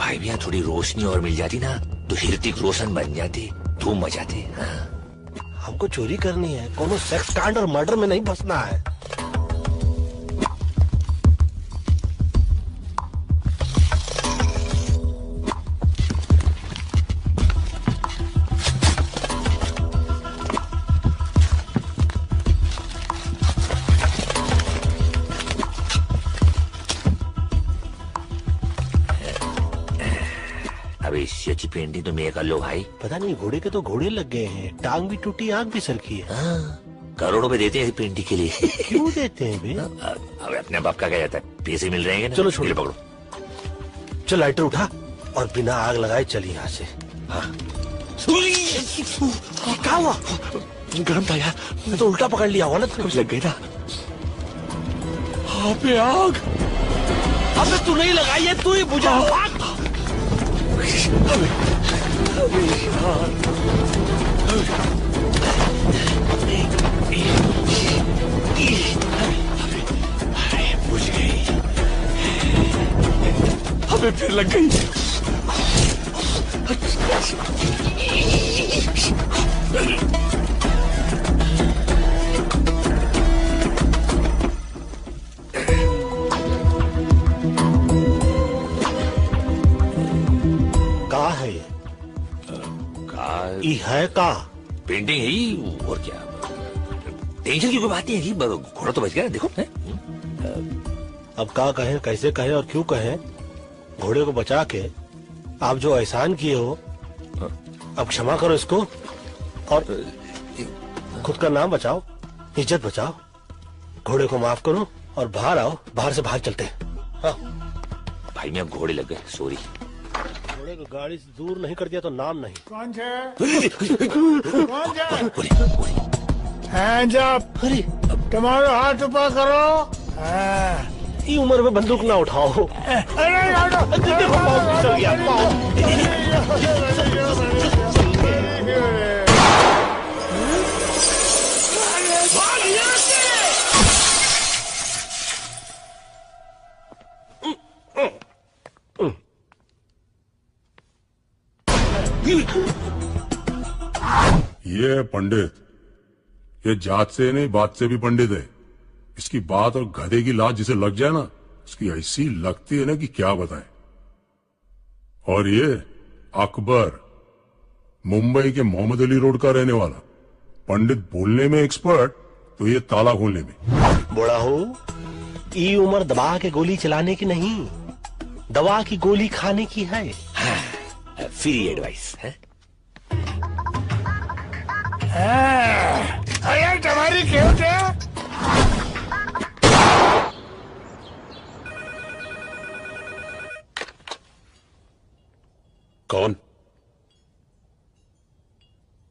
भाई भी यहाँ थोड़ी रोशनी और मिल जाती ना तो ऋतिक रोशन बन जाते, धूम मचाते। हाँ। हमको चोरी करनी है, कोनो सेक्स कांड और मर्डर में नहीं फंसना है। अबे इससे अच्छी पेंटिंग तो मैं कर लो भाई। पता नहीं घोड़े के तो घोड़े लग गए हैं, टांग भी टूटी, आंख भी सरकी है। हाँ, करोड़ों रुपए देते हैं पेंटिंग के लिए। क्यों देते हैं बे? अब अपने बाप का क्या जाता है, पैसे मिल रहे हैं ना। चलो छोड़ो, पकड़ो। चल लाइटर उठा और बिना आग लगाए चल यहाँ से। हाँ। क्या हुआ? गरम था यार, मैं तो उल्टा पकड़ लिया हुआ ना। कुछ लग गई ना। हाँ पे आग। अबे तू नहीं लगाई है, तू ही बुझा। बुझ गई। हमें फिर लग गई। कहाँ है ये? है का पेंटिंग है ही, और क्या। टेंशन की कोई बात नहीं है, घोड़ा तो बच गया। देखो है? अब का कहे, कैसे कहे और क्यों कहे? घोड़े को बचा के आप जो एहसान किए हो, अब क्षमा करो इसको और खुद का नाम बचाओ, इज्जत बचाओ। घोड़े को माफ करो और बाहर आओ, बाहर से बाहर चलते हैं। हाँ। भाई मैं घोड़े लग गए, सॉरी। घोड़े को गाड़ी से दूर नहीं कर दिया तो नाम नहीं। कौन है? जब अरे तुम्हारे हाथ ऊपर करो। ये उम्र में बंदूक ना उठाओ। ये है पंडित, ये जात से नहीं बात से भी पंडित है। इसकी बात और गधे की लात जिसे लग जाए ना, उसकी ऐसी लगती है ना कि क्या बताएं। और ये अकबर, मुंबई के मोहम्मद अली रोड का रहने वाला, पंडित बोलने में एक्सपर्ट तो ये ताला खोलने में। बड़ा हो, ये उम्र दबा के गोली चलाने की नहीं, दवा की गोली खाने की है। फ्री एडवाइस है। अरे तुम्हारी क्यों थे? कौन?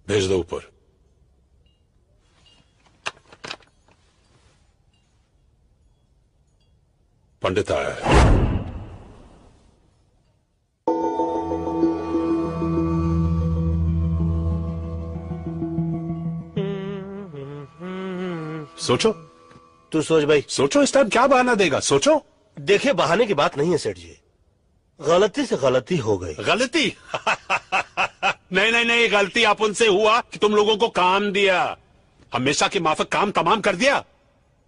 भेज दो ऊपर। पंडित आया है। सोचो। तू सोच भाई। सोचो इस टाइम क्या बहाना देगा, सोचो। देखिए बहाने की बात नहीं है सेठ जी, गलती से गलती हो गई। गलती? नहीं नहीं नहीं, गलती अपन से हुआ कि तुम लोगों को काम दिया, हमेशा के माफक काम तमाम कर दिया।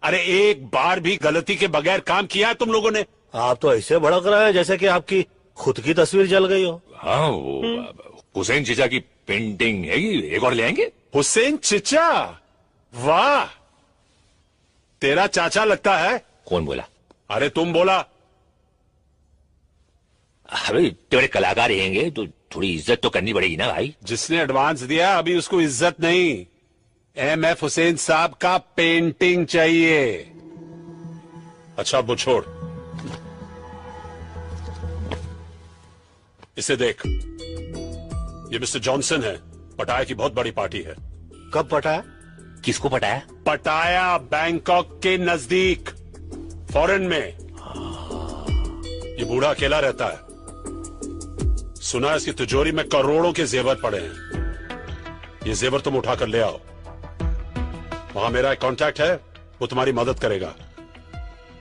अरे एक बार भी गलती के बगैर काम किया है तुम लोगों ने? आप तो ऐसे भड़क रहे हैं जैसे कि आपकी खुद की तस्वीर जल गई हो। हाँ, वो हुसैन चीचा की पेंटिंग है, एक और ले आएंगे। हुसैन चिचा? वाह, तेरा चाचा लगता है। कौन बोला? अरे तुम बोला। अबे तेरे कलाकार रहेंगे तो थोड़ी इज्जत तो करनी पड़ेगी ना भाई। जिसने एडवांस दिया अभी उसको इज्जत नहीं, एमएफ हुसैन साहब का पेंटिंग चाहिए। अच्छा वो छोड़, इसे देख, ये मिस्टर जॉनसन है, पटाया की बहुत बड़ी पार्टी है। कब पटाया? किसको पटाया? पटाया बैंकॉक के नजदीक, फॉरेन में। ये बूढ़ा अकेला रहता है, सुना है इसकी तिजोरी में करोड़ों के जेवर पड़े हैं। ये जेवर तुम उठाकर ले आओ। वहां मेरा एक कांटेक्ट है, वो तुम्हारी मदद करेगा।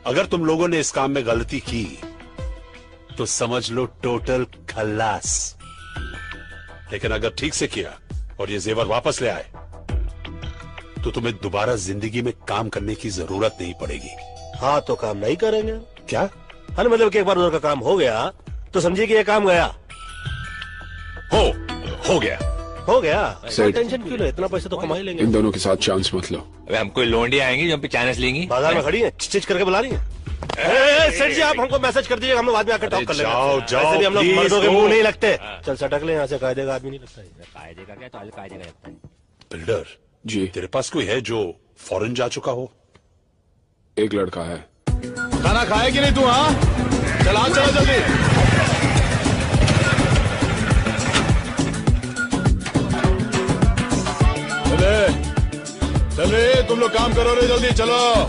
अगर तुम लोगों ने इस काम में गलती की तो समझ लो टोटल खल्लास। लेकिन अगर ठीक से किया और ये जेवर वापस ले आए तो तुम्हें दोबारा जिंदगी में काम करने की जरूरत नहीं पड़ेगी। हाँ तो काम नहीं करेंगे। क्या? हाँ मतलब कि एक बार उधर का काम हो गया तो समझिए कि ये काम गया। हो गया। हो गया। सही। टेंशन क्यों ले, इतना पैसा तो कमा ही लेंगे। इन दोनों के साथ चांस मत लो। अबे हम कोई लोंडी आएंगी जो हम पे चांस लेंगी? बाजार में खड़ी है, चिच करके बुला रही है। सेठ जी आप हमको मैसेज कर दीजिएगा, हम लोग बाद में आकर टॉक कर लेंगे। जाओ, वैसे भी हम लोग please, मर्दों के go। मुंह नहीं लगते। चल सटक ले यहाँ से, कायदे का आदमी नहीं लगता है। कायदे का क्या, तो कायदे का लगता है। बिल्डर जी, तेरे पास कोई है जो फॉरेन जा चुका हो? एक लड़का है। खाना खाए कि नहीं तू? हाँ चला चला जल्दी। चले तुम लोग काम करो रे, जल्दी चलो।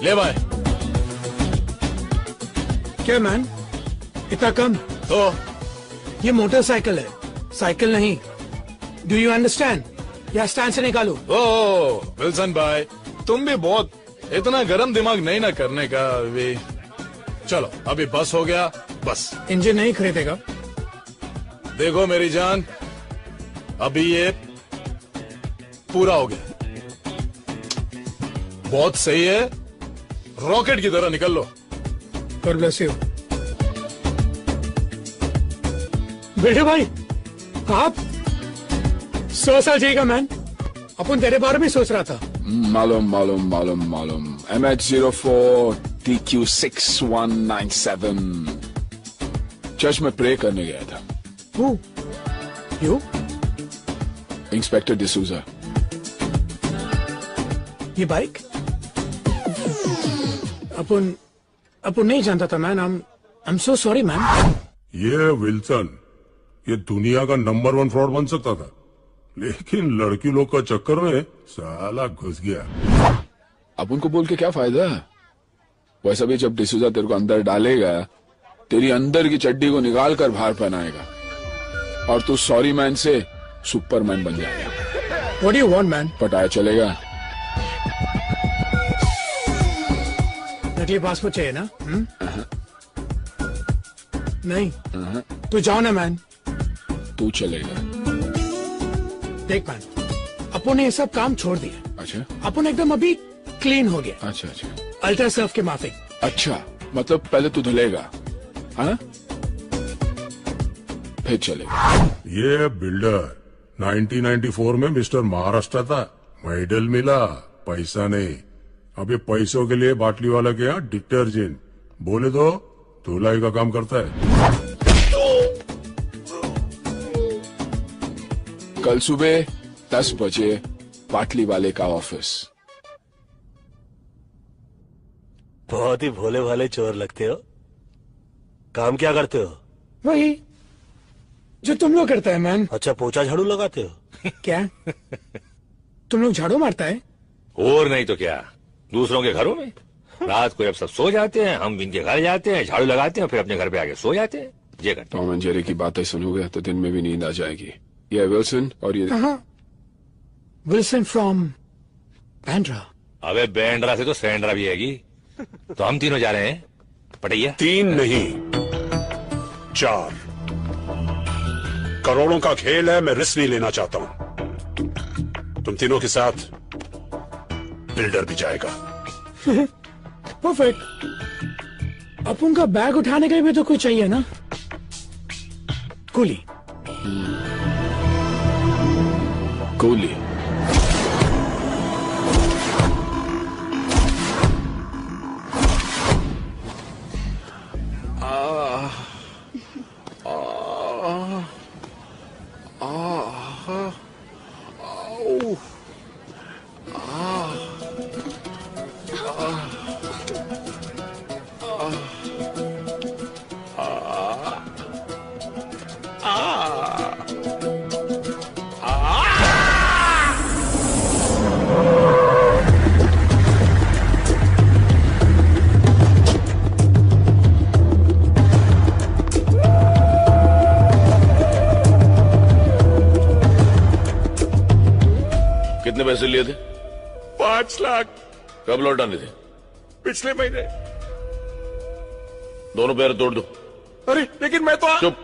ले भाई। क्या मैन, इतना कम? तो ये मोटरसाइकिल है, साइकिल नहीं। Do you understand? या स्टैंड से निकालो। ओ विल्सन भाई, तुम भी बहुत इतना गरम दिमाग नहीं ना करने का अभी। चलो अभी बस हो गया, बस। इंजन नहीं खरीदेगा? देखो मेरी जान, अभी ये पूरा हो गया, बहुत सही है, रॉकेट की तरह निकल लो। God bless you. बेटे भाई आप 100 साल जिएगा मैन। अपन तेरे बारे में सोच रहा था। मालूम मालूम मालूम मालूम। MH04 TQ6197 चर्च में प्रे करने गया था। Who? You? इंस्पेक्टर डिसूजा। ये बाइक अपन नहीं जानता था man. I am so sorry man. ये विल्सन, ये दुनिया का नंबर 1 फ्रॉड बन सकता था, लेकिन लड़की लोग का चक्कर में साला घुस गया। अब उनको बोल के क्या फायदा? वैसा भी जब डिसूजा तेरे को अंदर डालेगा, तेरी अंदर की चड्डी को निकाल कर बाहर पहनाएगा और तू सॉरी मैन से सुपरमैन बन जाएगा। What do you want man? पटाया चलेगा? नकली पासपोर्ट चाहिए ना? नहीं तो जाओ ना मैन। तू चलेगा। देख मैन, अपन ने ये सब काम छोड़ दिया। अच्छा अपन एकदम अभी क्लीन हो गया। अच्छा अच्छा अल्ट्रा सर्फ के माफिक। अच्छा, मतलब पहले तू धुलेगा, हाँ? फिर चलेगा। ये बिल्डर 1994 में मिस्टर महाराष्ट्र था, मेडल मिला, पैसा नहीं। अब ये पैसों के लिए बाटली वाला के यहाँ डिटर्जेंट बोले तो धुलाई का काम करता है। कल सुबह 10 बजे बाटली वाले का ऑफिस। बहुत ही भोले भाले चोर लगते हो। काम क्या करते हो? वही जो तुम लोग करता है मैन। अच्छा, पोछा झाड़ू लगाते हो? क्या तुम लोग झाड़ू मारता है? और नहीं तो क्या, दूसरों के घरों में। रात को जब सब सो जाते हैं, हम इनके घर जाते हैं, झाड़ू लगाते हैं, फिर अपने घर पे आके सो जाते हैं। ये करते टॉम एंड जेरी की बातें सुनोगे तो दिन में भी नींद आ जाएगी। ये विल्सन और ये विल्सन फ्रॉम बैंड्रा। हैं। अबे बैंड्रा से तो सैंड्रा भी हैगी। तो हम तीनों जा रहे हैं पटैया। 3 नहीं 4 करोड़ों का खेल है, मैं रिस्क नहीं लेना चाहता हूं। तुम तीनों के साथ बिल्डर भी जाएगा। परफेक्ट। अपन का बैग उठाने के लिए भी तो कोई चाहिए ना। कुली। कोहली। पैसे लिए थे? 5 लाख कब लौटाने थे? पिछले महीने। दोनों पैर तोड़ दो। अरे लेकिन मैं तो चुप।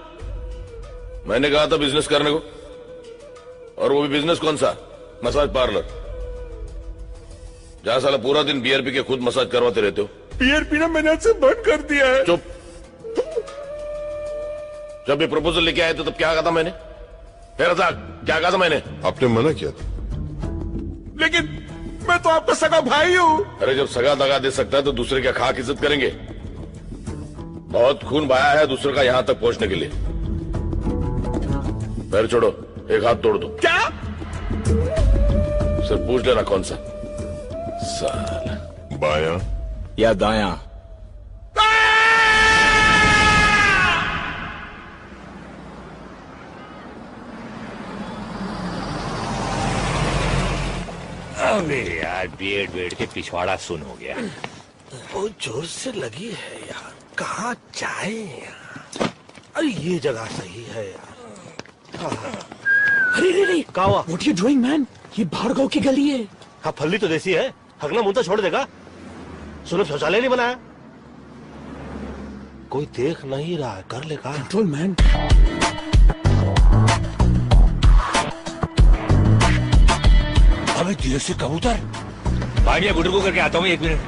मैंने कहा था बिजनेस करने को, और वो भी बिजनेस कौन सा? मसाज पार्लर, जहां साला पूरा दिन बियर पी के खुद मसाज करवाते रहते हो। बियर पीना मैंने आज से बंद कर दिया है। चुप। जब ये प्रपोजल लेके आए थे तब क्या कहा था मैंने? क्या कहा था मैंने? आपने मना किया था। लेकिन मैं तो आपका सगा भाई हूँ। अरे जब सगा दगा दे सकता है तो दूसरे क्या खाक इज्जत करेंगे? बहुत खून बहाया है दूसरे का यहां तक पहुंचने के लिए। पैर छोड़ो, एक हाथ तोड़ दो। क्या? सिर्फ पूछ लेना कौन सा। साला बायां या दायां? अबे यार बेड के पिछवाड़ा सुन हो गया। बहुत जोर से लगी है यार, कहाँ जाए यार? अरे ये जगह सही है यार। अरे क्या हुआ? What you doing man? ये भार्गव की गली है। हाँ फल्ली तो देसी है, हगना मुंह तो छोड़ देगा। सुनो शौचालय नहीं बनाया, कोई देख नहीं रहा है, कर ले का। Control man. अबे धीरे से कबूतर। भाई मैं गुडर को करके आता हूँ, 1 मिनट।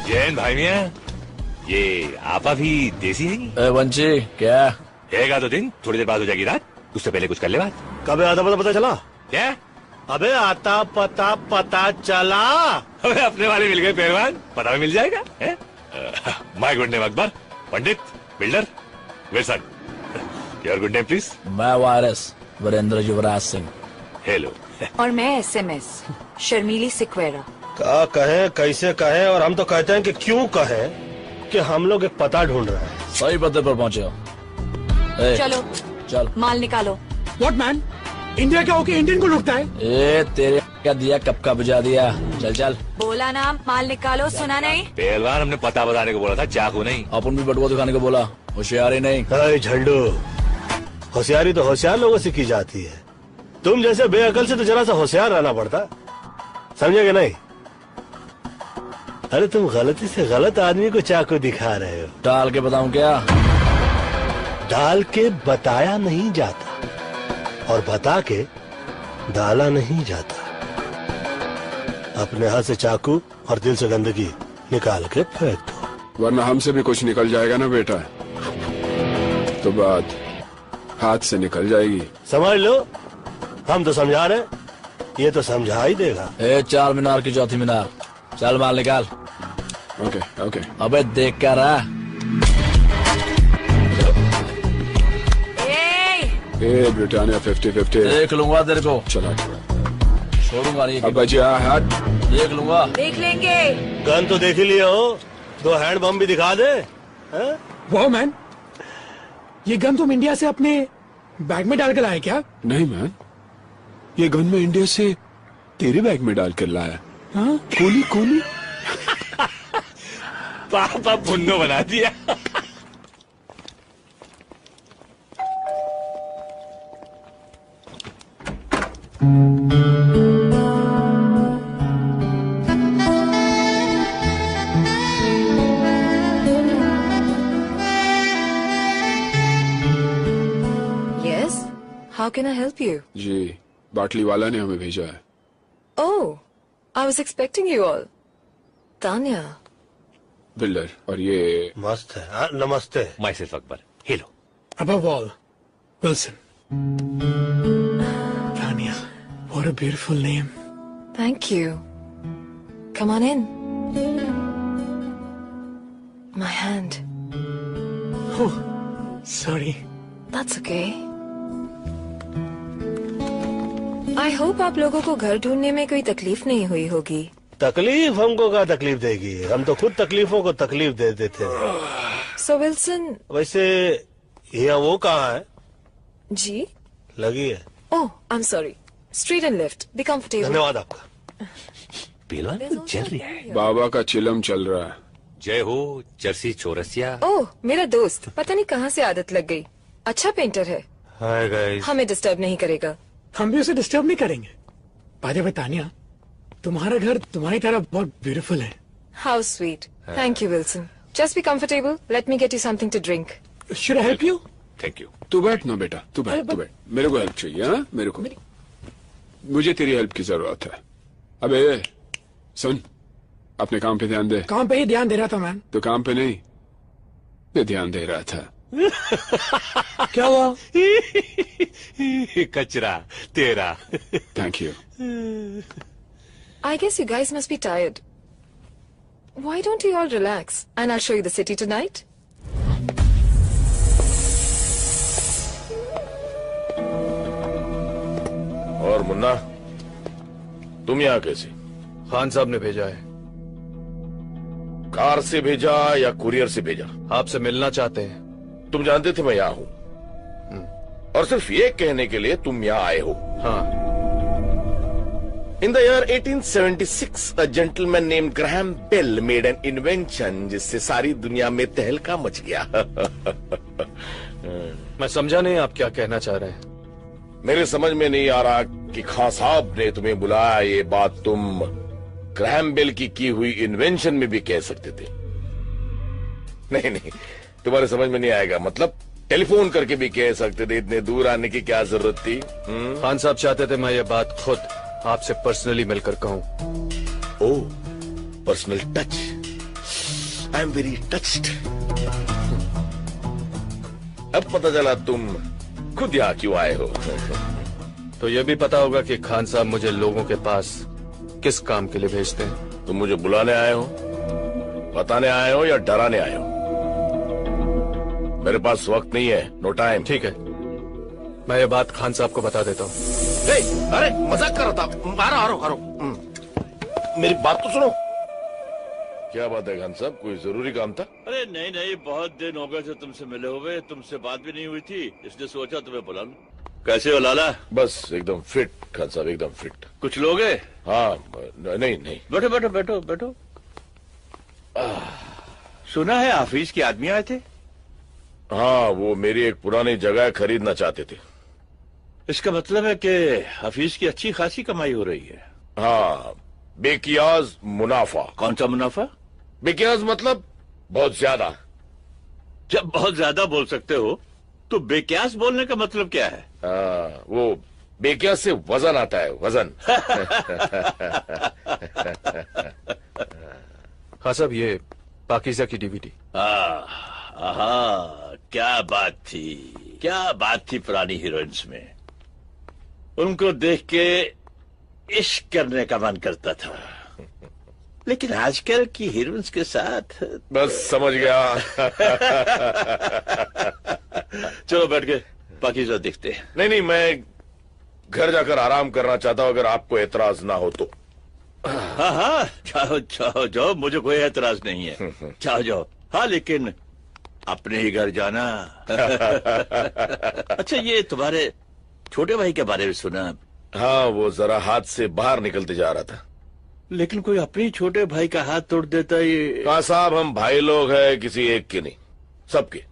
जैन भाई मियाँ, ये आपा भी देसी है? वंशी क्या रहेगा तो दिन, थोड़ी देर बाद हो जाएगी रात, उससे पहले कुछ कर ले बात। कबे आता पता चला? क्या? अबे आता पता चला। अबे अपने वाले मिल गए पहलवान, पता भी मिल जाएगा। My good name Akbar, Pandit, builder, Wilson. Your good name please? मैं वायरस वीरेंद्र युवराज सिंह। हेलो। और मैं SMS शर्मीली सिक्वेरा। क्या कहे, कैसे कहे, और हम तो कहते हैं कि क्यों कहे कि हम लोग एक पता ढूंढ रहे हैं। सही पते पर पहुंचे हो। चलो चल माल निकालो। What man? इंडिया का होके इंडियन को लुटता है? ए तेरे क्या दिया, कब का बुझा दिया। चल चल बोला ना माल निकालो, सुना नहीं? पहलवान हमने पता बताने को बोला था, चाकू नहीं। अपन भी बटुआ दिखाने को बोला, होशियारी नहीं। अरे झंडू, होशियारी तो होशियार लोगों से की जाती है, तुम जैसे बेअकल से तो जरा सा होशियार रहना पड़ता, समझे कि नहीं? अरे तुम गलती से गलत आदमी को चाकू दिखा रहे हो। डाल के बताऊं क्या? डाल के बताया नहीं जाता, और बता के डाला नहीं जाता। अपने हाथ से चाकू और दिल से गंदगी निकाल के फेंक दो, वरना हमसे भी कुछ निकल जाएगा ना बेटा, तो बात हाथ से निकल जाएगी। समझ लो, हम तो समझा रहे, ये तो समझा ही देगा। 4 मीनार की चौथी मीनार, चल माल निकाल। Okay okay. अबे देख क्या रहा? ए ब्रिटानिया 50-50 देख लूंगा तेरे को, चला छोड़ूंगा नहीं। अब बचिया हाथ देख लूंगा। देख लेंगे। गन तो देख ही लिया हो, 2 हैंड बम भी दिखा दे। वाह मैन, ये गन तुम इंडिया से अपने बैग में डाल कर लाए क्या? नहीं मैन, ये गन में इंडिया से तेरे बैग में डाल कर लाया। हाँ? कोली कोली। पापा पुन्नो बना दिया। Yes, how can I help you? जी, बाटली वाला ने हमें भेजा है। Oh, I was expecting you all. Tanya. Builder, और ये मस्त है। हाँ, नमस्ते। My self Akbar. Hello. Above all, Wilson. Tanya, what a beautiful name. Thank you. Come on in. My hand. Oh, sorry. That's okay. I hope आप लोगों को घर ढूंढने में कोई तकलीफ नहीं हुई होगी। तकलीफ हमको क्या तकलीफ देगी, हम तो खुद तकलीफों को तकलीफ दे देते हैं। So Wilson. वैसे ये वो कहाँ है? जी? लगी है। Oh, I'm sorry. Street and left. Be comfortable. धन्यवाद आपका। पहलवान कुछ चल रहा है। बाबा का चिलम चल रहा है, जय हो जर्सी चौरसिया। ओह मेरा दोस्त, पता नहीं कहाँ से आदत लग गई। अच्छा पेंटर है। Hi guys. हमें डिस्टर्ब नहीं करेगा। हम भी उसे डिस्टर्ब नहीं करेंगे। बाय द वे तानिया, तुम्हारा घर तुम्हारी तरह बहुत ब्यूटीफुल है। How sweet. Thank you Wilson. Just be comfortable. Let me get you something to drink. Should I help you? Thank you. तू बैठ ना बेटा, तू बैठ। मेरे को हेल्प चाहिए। हाँ मेरे को, मुझे तेरी हेल्प की जरूरत है। अबे सुन, अपने काम पे ध्यान दे। काम पे ही ध्यान दे रहा था मैन। तो काम पे नहीं, मैं ध्यान दे रहा था। क्या हुआ? कचरा तेरा। Thank you. I guess you guys must be tired. Why don't you all relax and I'll show you the city tonight? और मुन्ना, तुम यहाँ कैसे? खान साहब ने भेजा है। कार से भेजा या कुरियर से भेजा? आपसे मिलना चाहते हैं। तुम जानते थे मैं यहाँ हूँ, और सिर्फ ये कहने के लिए तुम यहाँ आए हो। हाँ। In the year 1876, a gentleman named Graham Bell made an invention जिससे सारी दुनिया में तहलका मच गया। मैं समझा नहीं आप क्या कहना चाह रहे हैं। मेरे समझ में नहीं आ रहा कि खान साहब ने तुम्हें बुलाया, ये बात तुम ग्रैहम बेल की हुई इन्वेंशन में भी कह सकते थे। नहीं, तुम्हारे समझ में नहीं आएगा। मतलब टेलीफोन करके भी कह सकते थे, इतने दूर आने की क्या जरूरत थी? खान साहब चाहते थे मैं ये बात खुद आपसे पर्सनली मिलकर कहूं। Oh, personal touch. I am very touched. अब पता चला तुम खुद यहाँ क्यों आए हो। तो ये भी पता होगा कि खान साहब मुझे लोगों के पास किस काम के लिए भेजते हैं। तुम मुझे बुलाने आए हो, बताने आए हो या डराने आए हो? मेरे पास वक्त नहीं है, नो टाइम। ठीक है, मैं ये बात खान साहब को बता देता हूँ। अरे मजाक कर रहा था। आ रहा मेरी बात तो सुनो। क्या बात है खान साहब, कोई जरूरी काम था? अरे नहीं, बहुत दिन हो गए थे तुमसे मिले हुए, तुमसे बात भी नहीं हुई थी, इसलिए सोचा तुम्हें बुला लूं। कैसे हो लाला? बस एकदम फिट खान साहब, एकदम फिट। कुछ लोग हैं? हाँ, नहीं। बैठो। सुना है हाफिज के आदमी आए थे? हाँ, वो मेरी एक पुरानी जगह खरीदना चाहते थे। इसका मतलब है कि हाफिज की अच्छी खासी कमाई हो रही है। हाँ, बेकियाज मुनाफा। कौन सा मुनाफा? बेकियाज मतलब बहुत ज्यादा। जब बहुत ज्यादा बोल सकते हो तो बेकियास बोलने का मतलब क्या है? वो बेकियास से वजन आता है, वजन। हाँ साहब, ये पाकीज़ा की डीवीडी। क्या बात थी पुरानी हीरोइंस में। उनको देख के इश्क करने का मन करता था, लेकिन आजकल की हीरोइंस के साथ बस समझ गया। चलो बैठ के पाकीज़ा देखते हैं। नहीं, मैं घर जाकर आराम करना चाहता हूँ, अगर आपको एतराज ना हो तो। हाँ, जाओ, मुझे कोई एतराज नहीं है। जाओ। हाँ, लेकिन अपने ही घर जाना। अच्छा, ये तुम्हारे छोटे भाई के बारे में सुना? हाँ, वो जरा हाथ से बाहर निकलते जा रहा था। लेकिन कोई अपने छोटे भाई का हाथ तोड़ देता ये? कहा साहब, हम भाई लोग हैं, किसी एक के नहीं, सबके।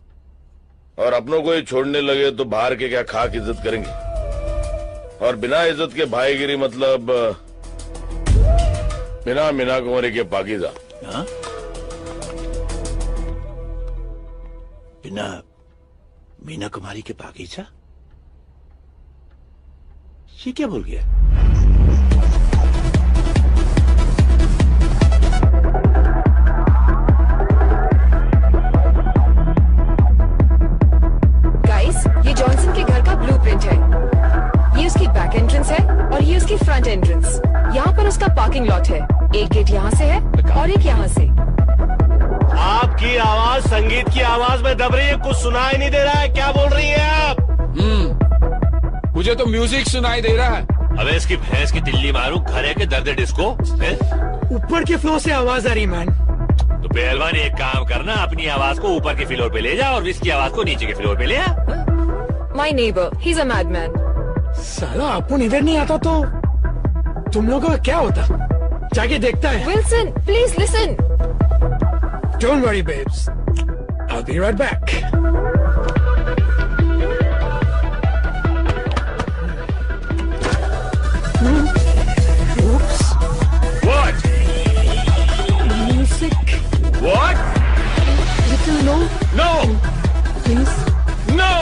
और अपनों को ही छोड़ने लगे तो बाहर के क्या खाक इज्जत करेंगे? और बिना इज्जत के भाईगिरी मतलब बिना मीना कुमारी के पाकीज़ा। हाँ? बिना मीना कुमारी के पाकीज़ा? ये क्या बोल गया? गाइस, ये जॉनसन के घर का ब्लूप्रिंट है। ये उसकी बैक एंट्रेंस है और ये उसकी फ्रंट एंट्रेंस। यहाँ पर उसका पार्किंग लॉट है। एक गेट यहाँ से है और एक यहाँ से। आपकी आवाज संगीत की आवाज में दब रही है, कुछ सुनाई नहीं दे रहा है। क्या बोल रही हैं आप? मुझे तो म्यूजिक सुनाई दे रहा है। अबे इसकी भैंस की दिल्ली मारू, घर है के दर्द डिस्को। ऊपर के फ्लोर से आवाज आ रही मैन। तो पहलवान एक काम करना, अपनी आवाज को ऊपर के फ्लोर पे ले जा और इसकी आवाज को नीचे के फ्लोर पे ले आ। My neighbor, he's a madman. साला अपन इधर नहीं आता तो तुम लोगों का क्या होता? जाके देखता है। Wilson, please listen. Don't worry, babes. I'll be right back. Oops. What? Music. What? Little low. No! Please. No!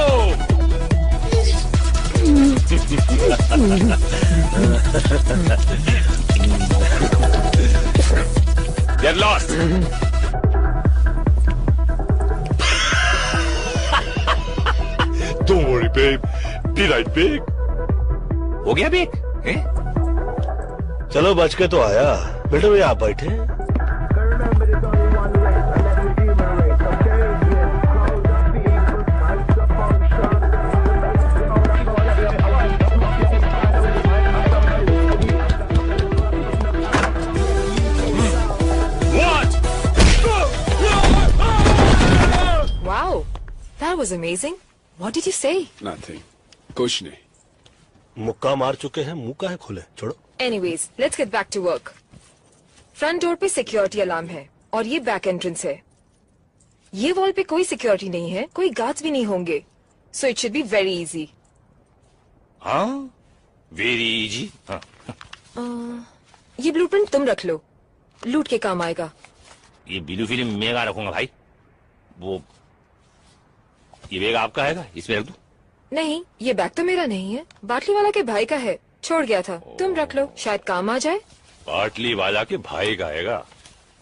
Get lost! Don't worry, babe. Be right back. हो गया बेक? हैं? चलो बच के तो आया। बेटे भैया आप बैठे। Wow, that was amazing. What did you say? Nothing. कुछ नहीं। मुक्का मार चुके हैं, मुंह काहे खोले? छोड़ो। Anyways, let's get back to work. Front door पे सिक्योरिटी अलार्म है और ये बैक एंट्रेंस है। ये वॉल पे कोई सिक्योरिटी नहीं है, कोई गार्ड्स भी नहीं होंगे, so it should be very easy. हाँ, वेरी इजी। हाँ। ये ब्लूप्रिंट तुम रख लो, लूट के काम आएगा। ये ब्लू फिल्म मैं कहाँ रखूंगा भाई? वो ये बैग आपका है, इसमें रख दूं? नहीं, ये बैग तो मेरा नहीं है, बाटली वाला के भाई का है, छोड़ गया था। तुम रख लो, शायद काम आ जाए। बाटली वाला के भाई का हैगा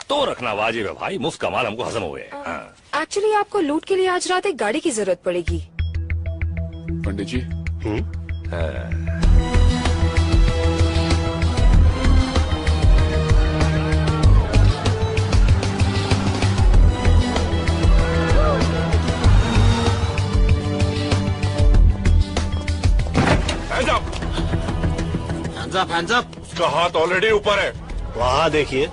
तो रखना वाजिब है भाई, मुफ्त का माल हमको हजम हो गया। एक्चुअली आपको लूट के लिए आज रात एक गाड़ी की जरूरत पड़ेगी। पंडित जी। Hands up. उसका हाथ ऑलरेडी ऊपर है। वहाँ देखिए,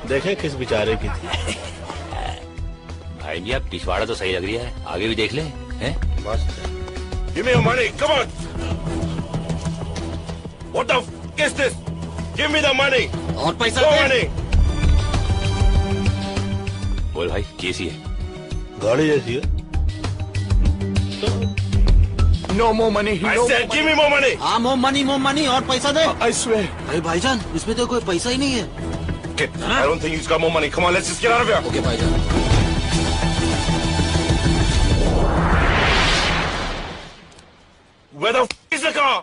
देखें किस बेचारे की थी। भाई जी आप पिछवाड़ा तो सही लग रही है, आगे भी देख ले। Give me your money, come on. What the f is this? Give me the money. और पैसा No दे। money. बोल भाई कैसी है? गाड़ी जैसी है। No more money. I said give me more money. हाँ more money और पैसा दे। I swear. अरे भाईजान इसमें तो कोई पैसा ही नहीं है। Okay, I don't think he's got more money. Come on, let's just get out of here. Okay भाईजान। Where the f is the car?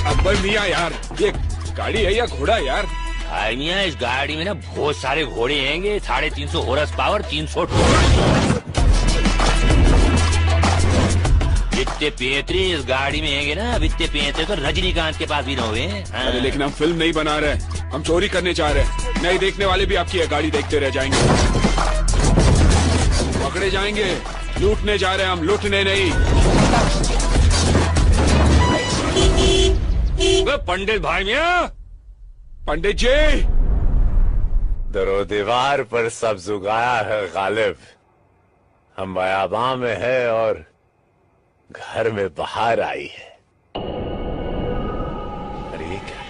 Akbar मियाँ यार, ये गाड़ी है या घोड़ा यार? भाई मियाँ इस गाड़ी में ना बहुत सारे घोड़े हैंगे, 350 हॉर्स पावर, 300 जितने पेंतरे इस गाड़ी में हैंगे ना, इतने पेंतरे तो रजनीकांत के पास भी न हुए। अरे लेकिन हम फिल्म नहीं बना रहे, हम चोरी करने जा रहे हैं। नहीं देखने वाले भी आपकी ये गाड़ी देखते रह जाएंगे। पकड़े जाएंगे, लूटने जा रहे हैं हम, लूटने नहीं। पंडित भाई मियाँ, पंडित जी। दरो दीवार पर सब्ज उगाया है गालिब, हम बयाबां में है और घर में बाहर आई है। अरे ये क्या,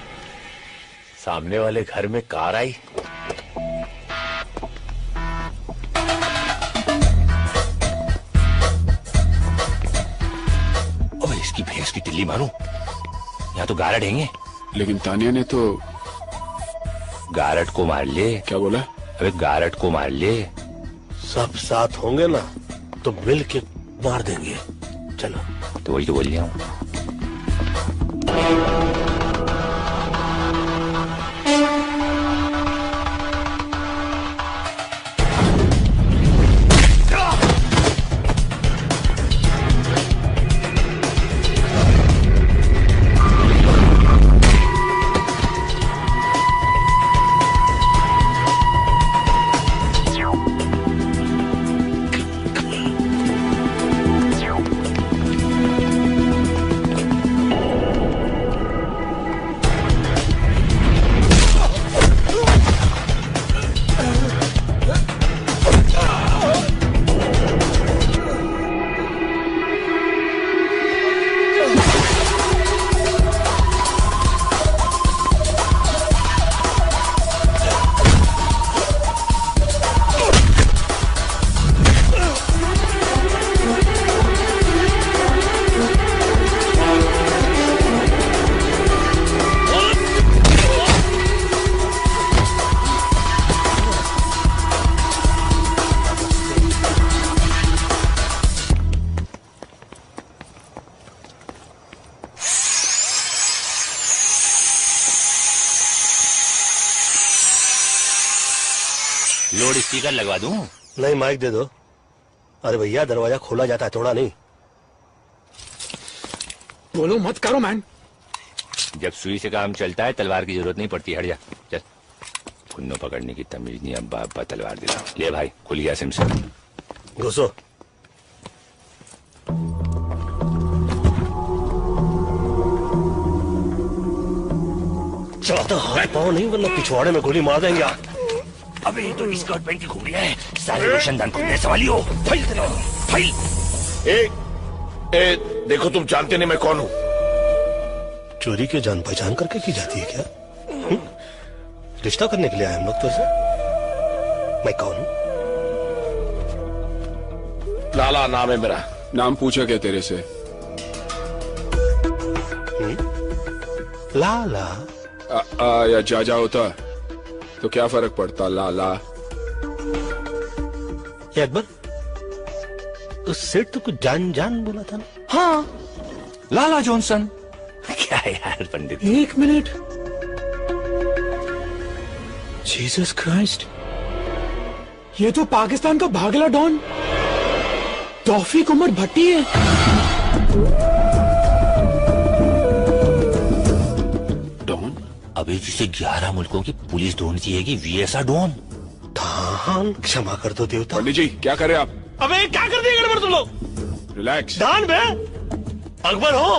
सामने वाले घर में कार आई। ओए इसकी भैंस की टिल्ली मारूं, यहाँ तो गारड हैंगे। लेकिन तानिया ने तो गारड को मार ले। क्या बोला? अबे गारड को मार ले। सब साथ होंगे ना तो मिल के मार देंगे। चलो। तो वही तो बोल रहा हूँ। लाउड स्पीकर लगवा दूं? नहीं, माइक दे दो। अरे भैया, दरवाजा खोला जाता है, तोड़ा नहीं। बोलो मत करो मैन। जब सुई से काम चलता है तलवार की जरूरत नहीं पड़ती। हट जा, चल। पुन्नो पकड़ने की तमीज नहीं, अब्बा अब्बा तलवार दिला। ले भाई, खुल गया सिम से। घुसो। ज्यादा हाथ पाँव नहीं, वरना पिछवाड़े में गोली मार देंगे आप। अबे ये तो स्कर्ट पैंट की घुड़िया है, सारे रोशनदान खुलने सवाली हो। फाइल तेरा, फाइल। देखो, तुम जानते नहीं मैं कौन हूँ। चोरी की जान पहचान करके की जाती है क्या? रिश्ता करने के लिए आए हम लोग तो ऐसे। मैं कौन हूँ? लाला नाम है मेरा। नाम पूछा क्या तेरे से? लाला या जाजा होता तो क्या फर्क पड़ता? लाला ये अकबर, उस सेठ तो कुछ जान जान बोला था ना? हाँ, लाला जॉनसन। क्या यार पंडित। एक मिनट। जीसस क्राइस्ट, ये तो पाकिस्तान का भागला डॉन तौफीक उमर भट्टी है। डॉन? अभी जिसे 11 मुल्कों की पुलिस ढूंढती है कि वीएसआ डॉन। धान, क्षमा कर दो देवता। पंडित जी, क्या कर रहे आप? अबे क्या कर दिए गड़बड़ तुम लोग? रिलैक्स। दान बे, अकबर हो?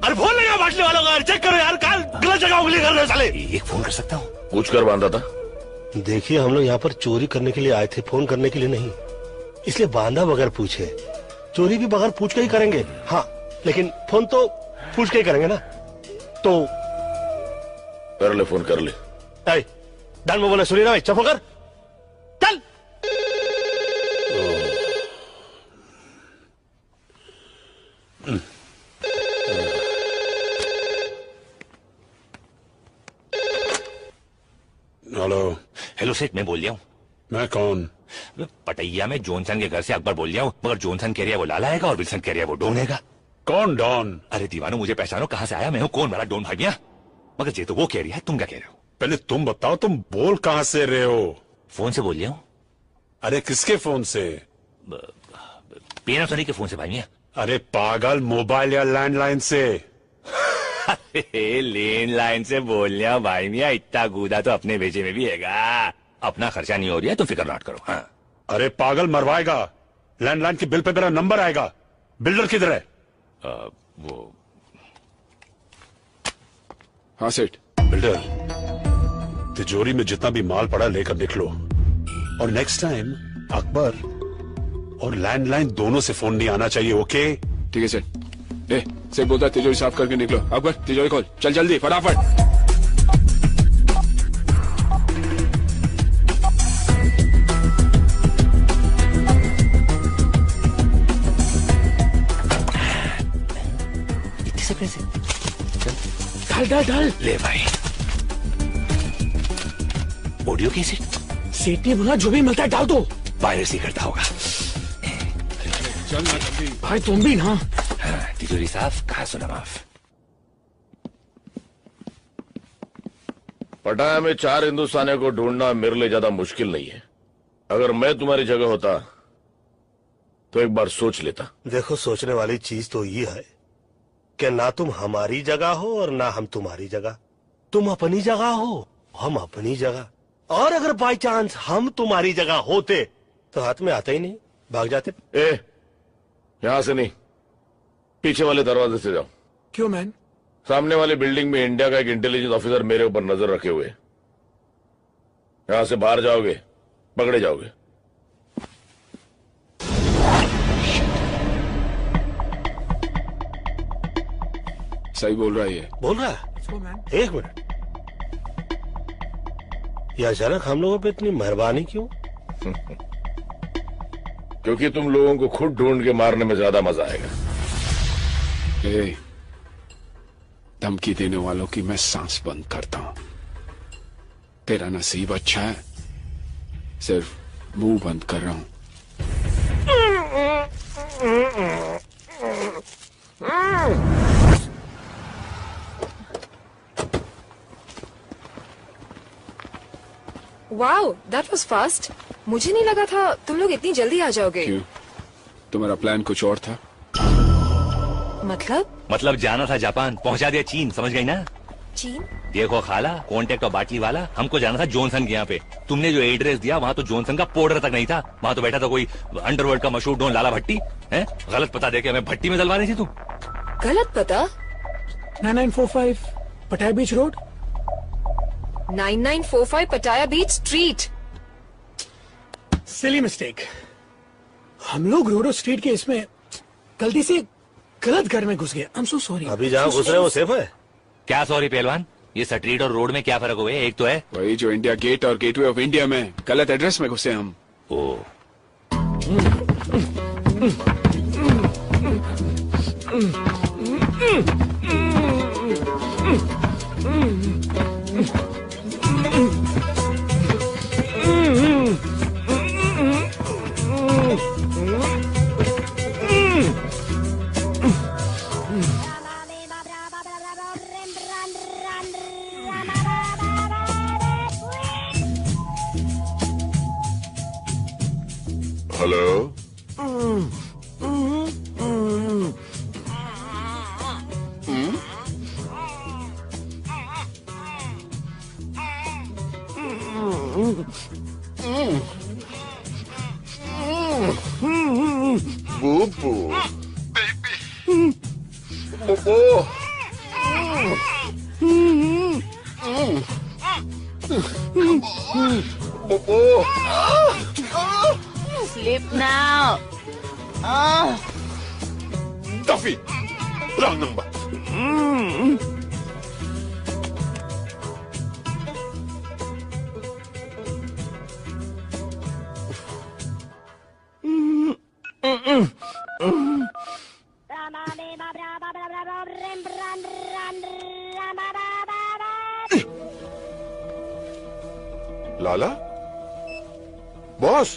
अरे फोन लगा बाटली वालों का, चेक करो यार, काल गलत जगह उंगली कर रहे साले। एक फोन कर सकता हूँ? पूछ कर बांधा था। देखिए, हम लोग यहाँ पर चोरी करने के लिए आए थे, फोन करने के लिए नहीं। इसलिए बांधा बगैर पूछे। चोरी भी बगैर पूछ के ही करेंगे, हाँ, लेकिन फोन तो पूछ के ही करेंगे ना। तो कर ले, फोन कर ले। दान में बोले, सुनी ना भाई, चुप कर, चल। हेलो। हेलो सेठ, मैं बोल रहा हूँ। मैं कौन? पटैया में जॉनसन के घर से अकबर बोल रहा हूँ, मगर जॉनसन कह रहा है वो लाला आएगा और विल्सन कह रहा है वो डॉन आएगा। कौन डॉन? अरे दीवानो, मुझे पहचानो, कहाँ से आया मैं हूँ, कौन वाला डॉन भागिया? मगर ये तो वो कह रही है, तुम क्या कह रहे हो? पहले तुम बताओ, तुम बोल कहाँ से रहे हो? फोन से बोल रहा हूँ। अरे किसके फोन से? पैनासोनिक के फोन से भाई। अरे पागल, मोबाइल या लैंडलाइन से? लैंडलाइन से बोल रहा हूँ भाई मियाँ, इतना कूदा तो अपने भेजे में भी हैगा। अपना खर्चा नहीं हो रहा है, तुम फिक्र मत करो। हाँ। अरे पागल, मरवाएगा। लैंडलाइन के बिल पे मेरा नंबर आएगा। बिल्डर किधर है? वो हाँ सेठ। बिल्डर, तिजोरी में जितना भी माल पड़ा लेकर निकलो, और नेक्स्ट टाइम अकबर और लैंडलाइन दोनों से फोन नहीं आना चाहिए, ओके? ठीक है सेठ। सेठ बोलता है तिजोरी साफ करके निकलो। अकबर, तिजोरी खोल, चल जल्दी, फटाफट। इतने से पैसे डाल डाल डाल। ले भाई। Audio cassette? सेठ ने बोला जो भी मिलता है डाल दो। पायरेसी करता होगा। चल ना जल्दी। भाई तुम भी ना। हाँ, तिजोरी साफ, कहा सुना माफ। पटाया में 4 हिंदुस्तानियों को ढूंढना मेरे लिए ज्यादा मुश्किल नहीं है। अगर मैं तुम्हारी जगह होता तो एक बार सोच लेता। देखो, सोचने वाली चीज तो ये है कि ना तुम हमारी जगह हो और ना हम तुम्हारी जगह। तुम अपनी जगह हो, हम अपनी जगह। और अगर बाई चांस हम तुम्हारी जगह होते तो हाथ में आते ही नहीं, भाग जाते। यहां से नहीं, पीछे वाले दरवाजे से जाओ। क्यों मैन? सामने वाली बिल्डिंग में इंडिया का एक इंटेलिजेंस ऑफिसर मेरे ऊपर नजर रखे हुए। यहां से बाहर जाओगे, पकड़े जाओगे। सही बोल रहा है ये। बोल रहा है? एक मिनट, ये अचानक हम लोगों पे इतनी मेहरबानी क्यों? क्योंकि तुम लोगों को खुद ढूंढ के मारने में ज्यादा मजा आएगा। धमकी देने वालों की मैं सांस बंद करता हूं। तेरा नसीब अच्छा है, सिर्फ मुंह बंद कर रहा हूं। Wow, that was fast. मुझे नहीं लगा था तुम लोग इतनी जल्दी आ जाओगे। क्यों? तुम्हारा प्लान कुछ और था? मतलब जाना था जापान, पहुंचा दिया चीन, समझ गई ना? चीन? देखो खाला, कॉन्टेक्ट और बाटली वाला, हमको जाना था जॉनसन के यहाँ पे। तुमने जो एड्रेस दिया वहाँ तो जॉनसन का पाउडर तक नहीं था, वहाँ तो बैठा था कोई अंडरवर्ल्ड का मशहूर डॉन लाला भट्टी। है गलत पता देके हमें भट्टी में डलवानी थी तुम। गलत पता? 9945 पटाया बीच रोड। 9945 पटाया बीच स्ट्रीट। Silly mistake. हम लोग रोडो स्ट्रीट के इसमें गलती से गलत घर में घुस गए। आई एम सो सॉरी। अभी जहाँ घुस रहे हो वो सेफ है? क्या सॉरी पहलवान, ये स्ट्रीट और रोड में क्या फर्क हुआ है? एक तो है वही जो इंडिया गेट और गेटवे ऑफ इंडिया में गलत एड्रेस में घुसे हम। ओ हेलो। बूबू Sleep now. Duffy, wrong number. लाला? बॉस?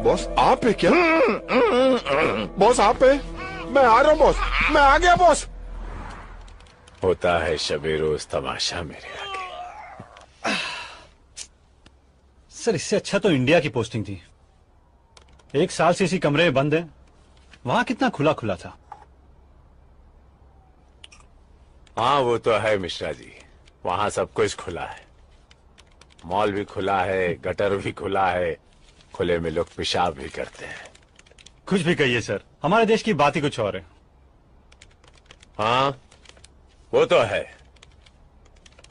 बॉस आप है क्या? बॉस आप है? मैं आ रहा हूँ बॉस, मैं आ गया बॉस। होता है शबे रोज तमाशा मेरे आगे। सर इससे अच्छा तो इंडिया की पोस्टिंग थी। 1 साल से इसी कमरे में बंद है, वहां कितना खुला खुला था। हाँ वो तो है मिश्रा जी, वहां सब कुछ खुला है। मॉल भी खुला है, गटर भी खुला है, खुले में लोग पेशाब भी करते हैं। कुछ भी कहिए सर, हमारे देश की बात ही कुछ और है। हाँ वो तो है।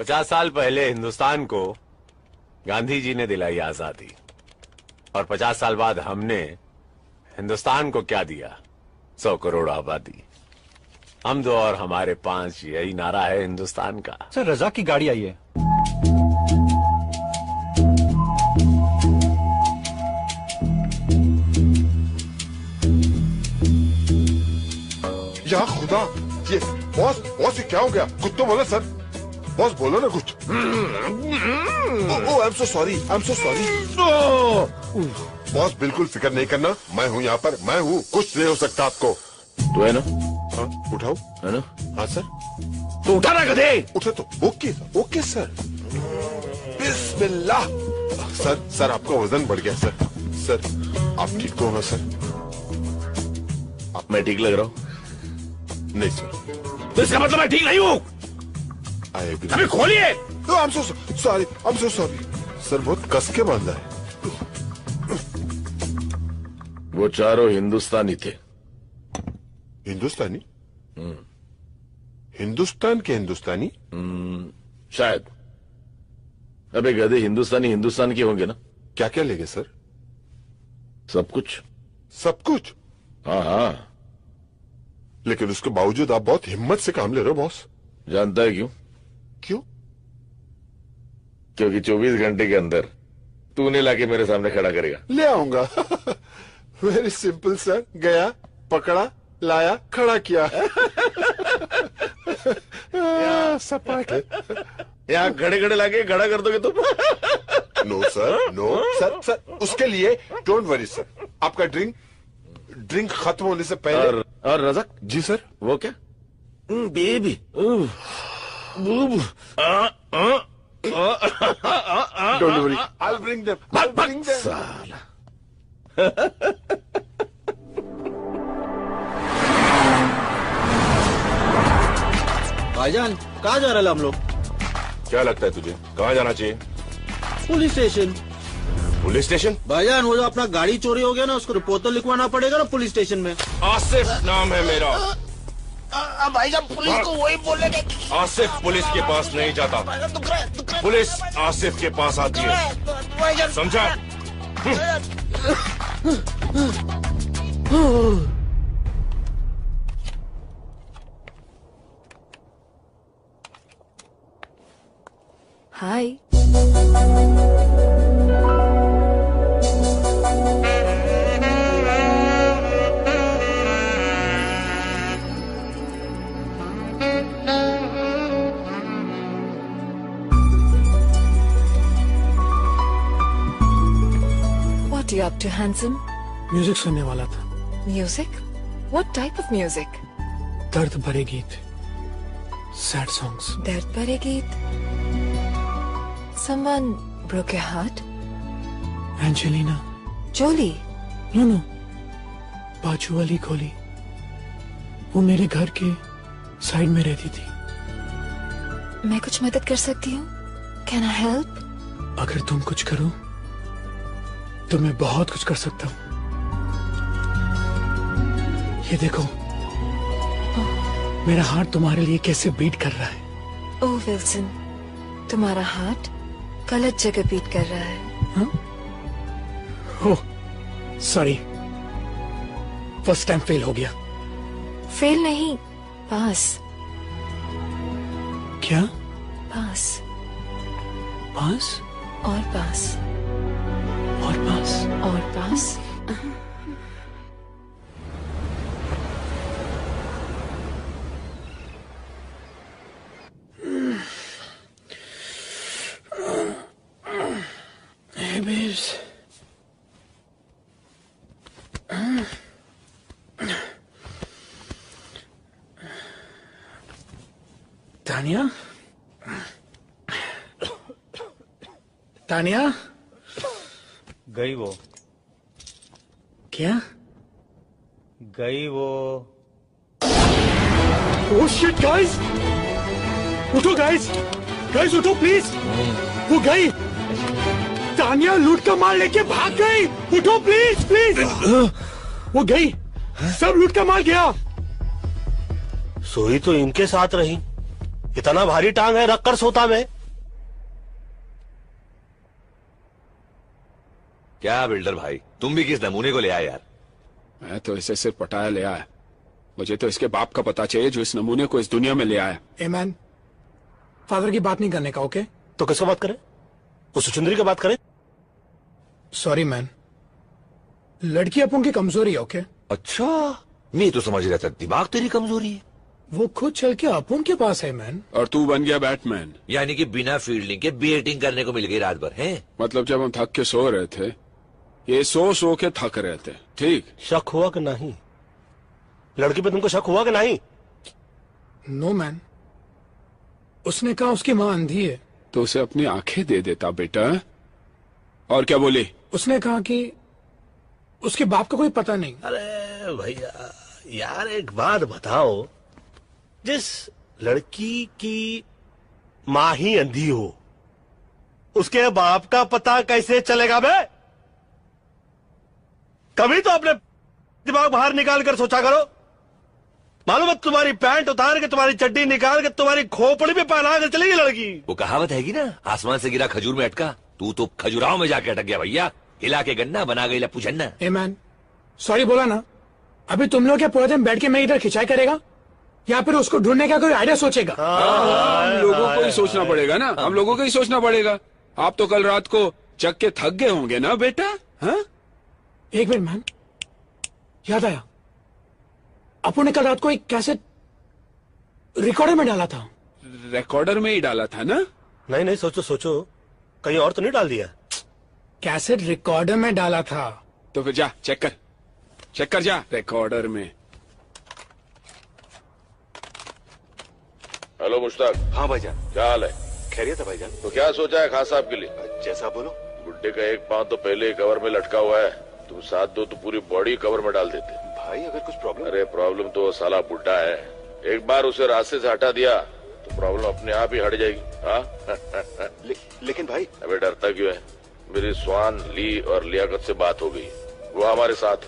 50 साल पहले हिंदुस्तान को गांधी जी ने दिलाई आजादी, और 50 साल बाद हमने हिंदुस्तान को क्या दिया? 100 करोड़ आबादी। हम दो और हमारे 5, यही नारा है हिंदुस्तान का। सर रजा की गाड़ी आई है। या खुदा, ये बॉस बॉस ये क्या हो गया? कुछ तो बोलो सर। बॉस बोलो ना कुछ। Oh I am so sorry, I am so sorry. Boss बिल्कुल फिक्र नहीं करना, मैं हूँ यहाँ पर, मैं हूँ, कुछ नहीं हो सकता आपको। तो है ना? हाँ उठाओ। है ना? हाँ सर। तो उठा ना गधे। उठे तो ओके ओके सर। बिस्मिल्लाह। सर आपका वजन बढ़ गया सर। सर आप ठीक तो हो ना सर? मैं ठीक लग रहा हूँ? नहीं सर। तो इसका मतलब मैं ठीक नहीं हूँ? अभी खोलिए। आई am so sorry, I am so sorry sir, बहुत कस के बांधा है। वो चारों हिंदुस्तानी थे। हिंदुस्तानी? हिंदुस्तान के हिंदुस्तानी? शायद। अबे गधे, हिंदुस्तानी हिंदुस्तान के होंगे ना? क्या क्या लेंगे सर? सब कुछ। सब कुछ? हाँ हाँ। लेकिन उसके बावजूद आप बहुत हिम्मत से काम ले रहे हो बॉस। जानता है क्यों? क्यों? क्योंकि 24 घंटे के अंदर तूने लाके मेरे सामने खड़ा करेगा। ले आऊंगा। वेरी सिंपल सर, गया, पकड़ा, लाया, खड़ा किया। यहाँ खड़े खड़े लाके खड़ा कर दोगे तुम? No sir, no sir, sir उसके लिए डोंट वरी सर। आपका ड्रिंक खत्म होने से पहले। और रज़ाक जी सर। वो क्या? Baby Don't worry. I'll bring them. I'll bring them. साला। भाईजान कहाँ जा रहे हैं हम लोग? क्या लगता है तुझे कहाँ जाना चाहिए? Police station. Police station? भाईजान वो जो अपना गाड़ी चोरी हो गया ना, उसको रिपोर्ट तो लिखवाना पड़ेगा ना पुलिस स्टेशन में। आसिफ नाम है मेरा। भाईजान पुलिस को वही बोलेंगे। आसिफ पुलिस के पास नहीं जाता, पुलिस आसिफ के पास आती है, समझा? हाय। What are you up to, handsome? Music सुनने वाला था। Music? What type of music? दर्द भरे गीत, सैड सॉन्ग्स। दर्द भरे गीत। Someone broke your heart? Angelina Jolie? No, बाजू वाली गोली। वो मेरे घर के साइड में रहती थी। मैं कुछ मदद कर सकती हूँ? Can I help? अगर तुम कुछ करो तो मैं बहुत कुछ कर सकता हूँ। ये देखो, मेरा हार्ट तुम्हारे लिए कैसे बीट कर रहा है। ओह विल्सन, तुम्हारा हार्ट गलत जगह बीट कर रहा है। Oh sorry, first time fail हो गया। फेल नहीं, पास। क्या? पास। पास और पास और पास और पास। Hey, babes. तानिया? तानिया? गई वो। क्या? गई वो। Oh shit guys! उठो गाइस! गाइस उठो प्लीज! वो गई! तानिया लूट का माल लेके भाग गई! उठो प्लीज प्लीज! वो गई! सब लूट का माल गया! सोई तो इनके साथ रही। इतना भारी टांग है, रख कर सोता मैं। क्या बिल्डर भाई, तुम भी किस नमूने को ले आए यार? मैं तो इसे सिर्फ पटाया ले आया। मुझे तो इसके बाप का पता चाहिए जो इस नमूने को इस दुनिया में ले आया। ए मैन, फादर की बात नहीं करने का, ओके? तो किसको बात करें? उस सुचुंदरी की बात करें? सॉरी मैन, लड़की अपन की कमजोरी है, ओके? अच्छा, मैं तो समझ रहा था दिमाग तेरी कमजोरी है। वो खुद चल के अपन के पास है मैन। और तू बन गया बैटमैन। यानी कि बिना फील्डिंग के बैटिंग करने को मिल गई रात भर, हैं? मतलब जब हम थक के सो रहे थे, ये सो के थक रहे थे, ठीक? शक हुआ कि नहीं? लड़की पे तुमको शक हुआ कि नहीं? नो मैन, उसने कहा उसकी माँ अंधी है। तो उसे अपनी आंखें दे देता बेटा। और क्या बोली? उसने कहा कि उसके बाप का कोई पता नहीं। अरे भैया यार, एक बात बताओ, जिस लड़की की माँ ही अंधी हो, उसके बाप का पता कैसे चलेगा बे? कभी तो अपने दिमाग बाहर निकाल कर सोचा करो। मालूम है, तुम्हारी पैंट उतार के, तुम्हारी चड्डी निकाल के, तुम्हारी खोपड़ी पे पहना कर चलेगी लड़की। वो कहावत हैगी ना, आसमान से गिरा खजूर में अटका। तू तो खजुराहो में जाके अटक गया भैया। हिला के गन्ना बना गई लप्पू झन्ना। ए मैन, सॉरी बोला ना। अभी तुम लोग क्या पूरे दिन बैठ के मैं इधर खिंचाई करेगा, या फिर उसको ढूंढने का कोई आइडिया सोचेगा? हम लोगों को ही सोचना पड़ेगा ना, हम लोगों को ही सोचना पड़ेगा। आप तो कल रात को जग के थक गए होंगे ना बेटा? हाँ? एक मिनट मैन, याद आया, अपन ने कल रात को एक कैसेट रिकॉर्डर में डाला था। रिकॉर्डर में ही डाला था ना? नहीं नहीं, सोचो सोचो, कहीं और तो नहीं डाल दिया? कैसेट रिकॉर्डर में डाला था। तो फिर जा चेक कर जा रिकॉर्डर में। हेलो मुश्ताक। हाँ भाईजान। क्या हाल है? खैरियत है भाईजान। तो क्या सोचा है खान साहब के लिए? जैसा बोलो। बुड्ढे का एक पांव तो पहले ही कवर में लटका हुआ है, तुम साथ दो तो पूरी बॉडी कवर में डाल देते। भाई अगर कुछ प्रॉब्लम? अरे प्रॉब्लम तो साला बुड्ढा है, एक बार उसे रास्ते से हटा दिया तो प्रॉब्लम अपने आप ही हट जाएगी। हाँ लेकिन भाई। अबे डरता क्यों है? मेरी स्वान, ली और लियाकत से बात हो गई, वो हमारे साथ।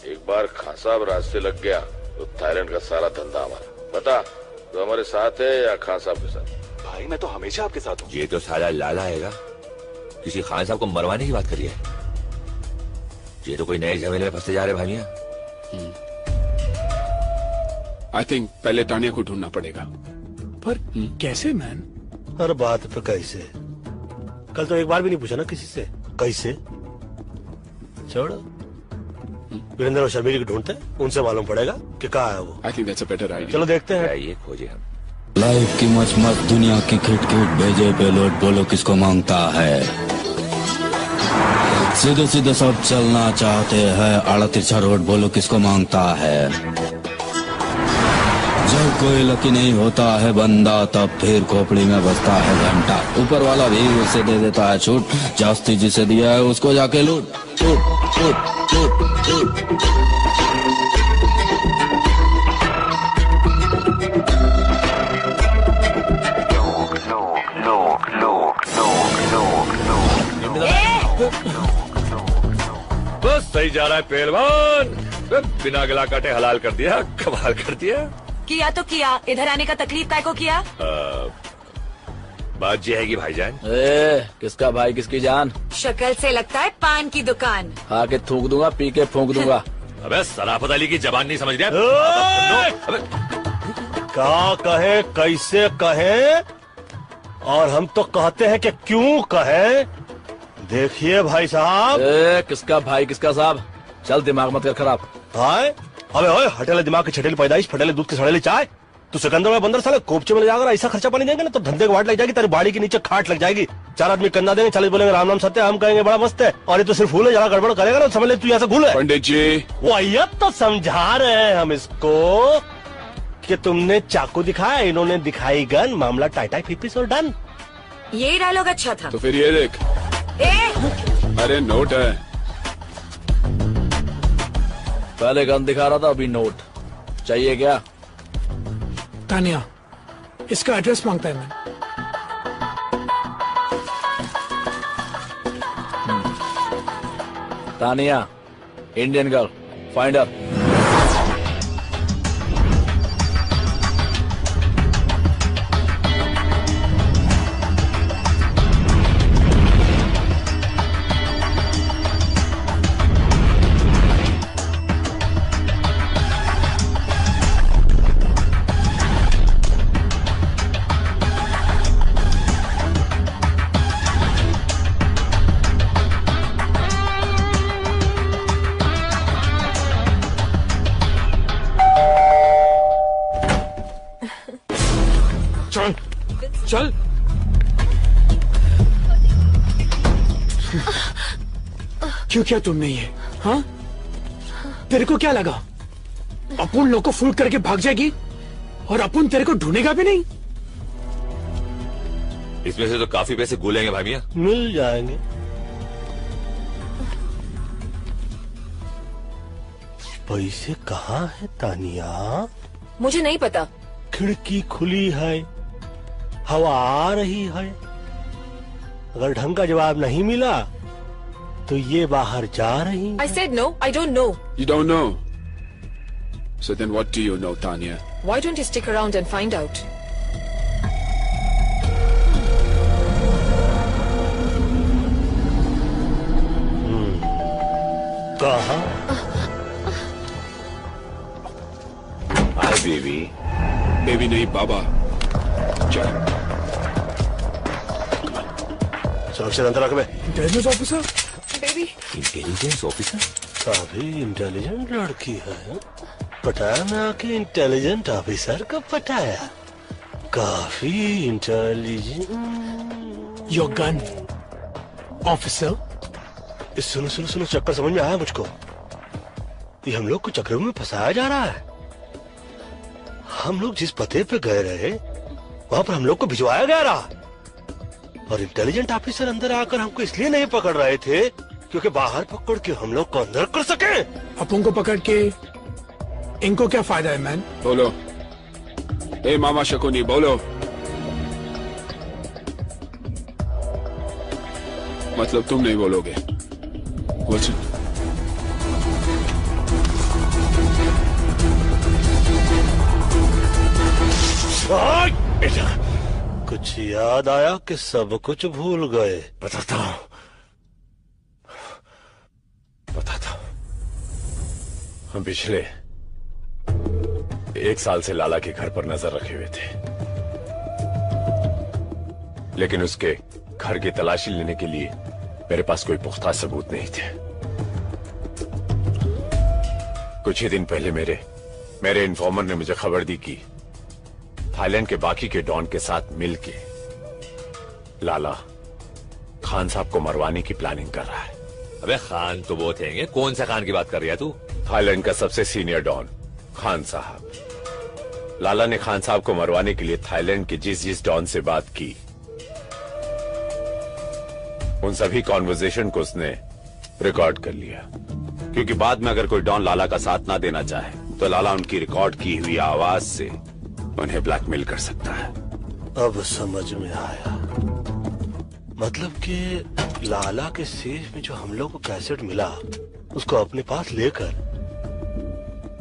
एक बार खान साहब रास्ते लग गया तो थाईलैंड का सारा धंधा हमारा। बता तो हमारे साथ है या खान साहब के साथ? भाई मैं तो हमेशा आपके साथ हूँ। ये तो साला लाला हैगा, किसी खान साहब को मरवाने की बात करी है। ये तो कोई नए झमेले में फंसते जा रहे भाइया। आई थिंक पहले तानिया को ढूंढना पड़ेगा। पर कैसे मैन? हर बात पे कैसे? कल तो एक बार भी नहीं पूछा ना किसी से कैसे। छोड़, वीरेंद्र और शर्मिली को ढूंढते हैं, उनसे मालूम पड़ेगा कि कहाँ है वो। I think that's a better idea. चलो देखते हैं। ये खोजे हम। लाइफ की मच मच दुनिया की खिट खिट भेजे पेलोड बोलो किसको मांगता है। सीधे सीधे सब चलना चाहते हैं, आड़ा तिरछा रोड बोलो किसको मांगता है। जब कोई लकी नहीं होता है बंदा, तब फिर खोपड़ी में बजता है घंटा। ऊपर वाला भी उसे दे देता है छूट, जास्ती जिसे दिया है उसको जाके लूट। छूट छूट छूट छूट। बस सही जा रहा है पहलवान, बिना गला काटे हलाल कर दिया, कमाल कर दिया। किया तो किया, इधर आने का तकलीफ काय को किया? बात ये है कि भाईजान। किसका भाई किसकी जान? शक्ल से लगता है पान की दुकान। आके थूक दूंगा, पी के फूंक दूंगा। अबे सराफत अली की जबान नहीं समझ रहा? क्या कहे, कैसे कहे, और हम तो कहते हैं कि क्यों कहे। देखिए भाई साहब। किसका भाई किसका साहब? चल दिमाग मत कर खराब। भाई अबे ओए, हटेले दिमाग की छटेली पैदाइश, फटेले दूध के सड़ेले चाय। तू सिकंदर में बंदर साले कोपचे में ले जाकर ऐसा खर्चा पानी देंगे ना तो धंधे को वाट लग जाएगी, तेरी बाड़ी के नीचे खाट लग जाएगी। 4 आदमी कंधा देंगे, 40 बोलेंगे राम नाम सत्य, हम कहेंगे बड़ा मस्त है, और ये तो सिर्फ फूल है, जरा गड़बड़ करेगा ना समझ ले तू यहाँ से भूल है। पंडित जी वो तो समझा रहे हैं हम इसको कि तुमने चाकू दिखाया, इन्होंने दिखाई गन, मामला टाइटाई फिपिस और डन। ये डायलॉग अच्छा था। तो फिर ये देख। अरे नोट है। पहले गन दिखा रहा था, अभी नोट चाहिए क्या? तानिया, इसका एड्रेस मांगता है मैं। Tania, Indian girl, find her. चल क्यों किया तुमने ये? हाँ, तेरे को क्या लगा अपन लोग को फूल करके भाग जाएगी और अपन तेरे को ढूंढेगा भी नहीं? इसमें से तो काफी पैसे गुलेंगे भाई मियां। मिल जाएंगे। पैसे कहाँ है तानिया? मुझे नहीं पता। खिड़की खुली है, हवा आ रही है, अगर ढंग का जवाब नहीं मिला तो ये बाहर जा रही। I said no, I don't know. You don't know. So then what do you know, Tanya? Why don't you stick around and find out? कहाँ? Hi baby. बेबी नहीं बाबा। चल। सुरक्षित अंदर रख बे। Intelligence officer. Baby. Intelligence officer? काफी intelligent लड़की है। पटाया मैं आके इंटेलिजेंट ऑफिसर को पटाया। काफी इंटेलिजेंट। Your gun officer. सुनो सुनो सुनो, चक्कर समझ में आया मुझको। ये हम लोग को चक्कर में फंसाया जा रहा है। हम लोग जिस पते पे गए रहे वहां पर हम लोग को भिजवाया गया रहा। और इंटेलिजेंट ऑफिसर अंदर आकर हमको इसलिए नहीं पकड़ रहे थे क्योंकि बाहर पकड़ के हम लोग को अंदर कर सके। अपन को पकड़ के इनको क्या फायदा है मैन? बोलो। ए मामा शकुनी बोलो। मतलब तुम नहीं बोलोगे? What's it? बेटा कुछ याद आया कि सब कुछ भूल गए? बताता हूं। हम पिछले 1 साल से लाला के घर पर नजर रखे हुए थे, लेकिन उसके घर की तलाशी लेने के लिए मेरे पास कोई पुख्ता सबूत नहीं थे। कुछ ही दिन पहले मेरे इन्फॉर्मर ने मुझे खबर दी कि थाईलैंड के बाकी के डॉन के साथ मिलके लाला खान साहब को मरवाने की प्लानिंग कर रहा है। अबे खान तो बहुत हैं, कौन सा खान की बात कर रही है तू? थाईलैंड का सबसे सीनियर डॉन खान साहब। लाला ने खान साहब को मरवाने के लिए थाईलैंड के जिस डॉन से बात की, उन सभी कॉन्वर्सेशन को उसने रिकॉर्ड कर लिया, क्योंकि बाद में अगर कोई डॉन लाला का साथ ना देना चाहे तो लाला उनकी रिकॉर्ड की हुई आवाज से उन्हें ब्लैकमेल कर सकता है। अब समझ में आया। मतलब कि लाला के सेफ में जो हम लोग को कैसेट मिला उसको अपने पास लेकर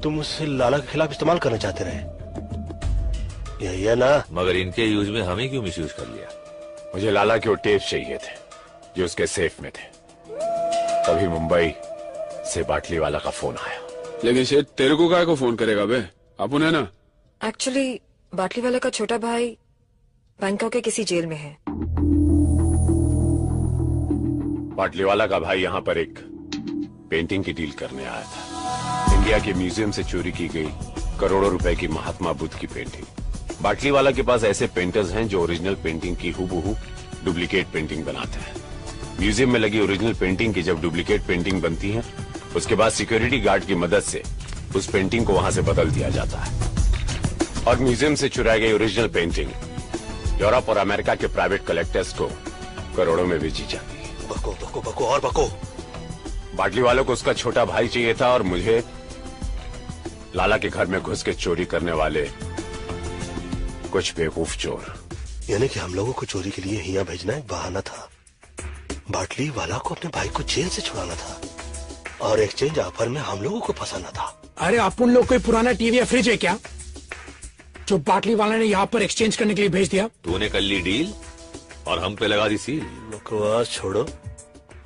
तुम उससे लाला के खिलाफ इस्तेमाल करना चाहते रहे, यही है ना? मगर इनके यूज में हमें क्यों मिसयूज कर लिया? मुझे लाला के वो टेप चाहिए थे जो उसके सेफ में थे। तभी मुंबई से बाटली वाला का फोन आया। लेकिन शेठ तेरे को काय को फोन करेगा बे? अपन है ना। एक्चुअली बाटली वाला का छोटा भाई बैंकॉक के किसी जेल में है। बाटली वाला का भाई यहाँ पर एक पेंटिंग की डील करने आया था। इंडिया के म्यूजियम से चोरी की गई करोड़ों रुपए की महात्मा बुद्ध की पेंटिंग। बाटली वाला के पास ऐसे पेंटर्स हैं जो ओरिजिनल पेंटिंग की हूबहू डुप्लीकेट पेंटिंग बनाते हैं। म्यूजियम में लगी ओरिजिनल पेंटिंग की जब डुप्लीकेट पेंटिंग बनती है, उसके बाद सिक्योरिटी गार्ड की मदद से उस पेंटिंग को वहां से बदल दिया जाता है और म्यूजियम से चुराई गई ओरिजिनल पेंटिंग यूरोप और अमेरिका के प्राइवेट कलेक्टर्स को करोड़ों में बेची जाती है। बको बको बको और बको। बाटली वालों को उसका छोटा भाई चाहिए था और मुझे लाला के घर में घुस के चोरी करने वाले कुछ बेवकूफ चोर। यानी कि हम लोगों को चोरी के लिए यहाँ भेजना एक बहाना था। बाटली वाला को अपने भाई को जेल से छुड़ाना था और एक्सचेंज ऑफर में हम लोगों को फंसाना था। अरे अपन लोग कोई पुराना टीवी या फ्रिज है क्या जो बाटली वाला ने यहाँ पर एक्सचेंज करने के लिए भेज दिया? तूने कर ली डील और हम पे लगा दी सील। बकवास छोड़ो,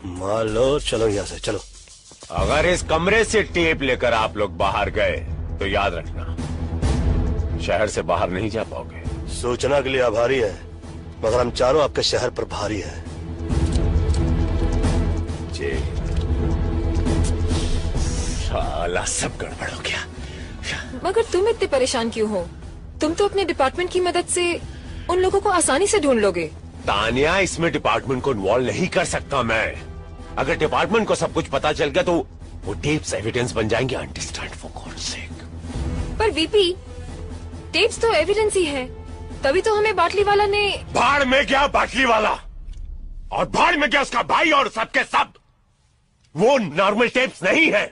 मान लो, चलो यहाँ से चलो। अगर इस कमरे से टेप लेकर आप लोग बाहर गए तो याद रखना शहर से बाहर नहीं जा पाओगे। सूचना के लिए आभारी है, मगर हम चारों आपके शहर पर भारी है। जी साला सब गड़बड़ हो गया। मगर तुम इतने परेशान क्यों हो? तुम तो अपने डिपार्टमेंट की मदद से उन लोगों को आसानी से ढूंढ लोगे। तानिया, इसमें डिपार्टमेंट को इन्वॉल्व नहीं कर सकता मैं। अगर डिपार्टमेंट को सब कुछ पता चल गया तो वो टेप्स एविडेंस बन जाएंगे। अंडरस्टैंड फॉर गॉड्स सेक। पर वीपी, टेप्स तो एविडेंस ही है, तभी तो हमें बाटली वाला ने। भाड़ में गया बाटली वाला और भाड़ में गया उसका भाई और सबके सब। वो नॉर्मल टेप्स नहीं है।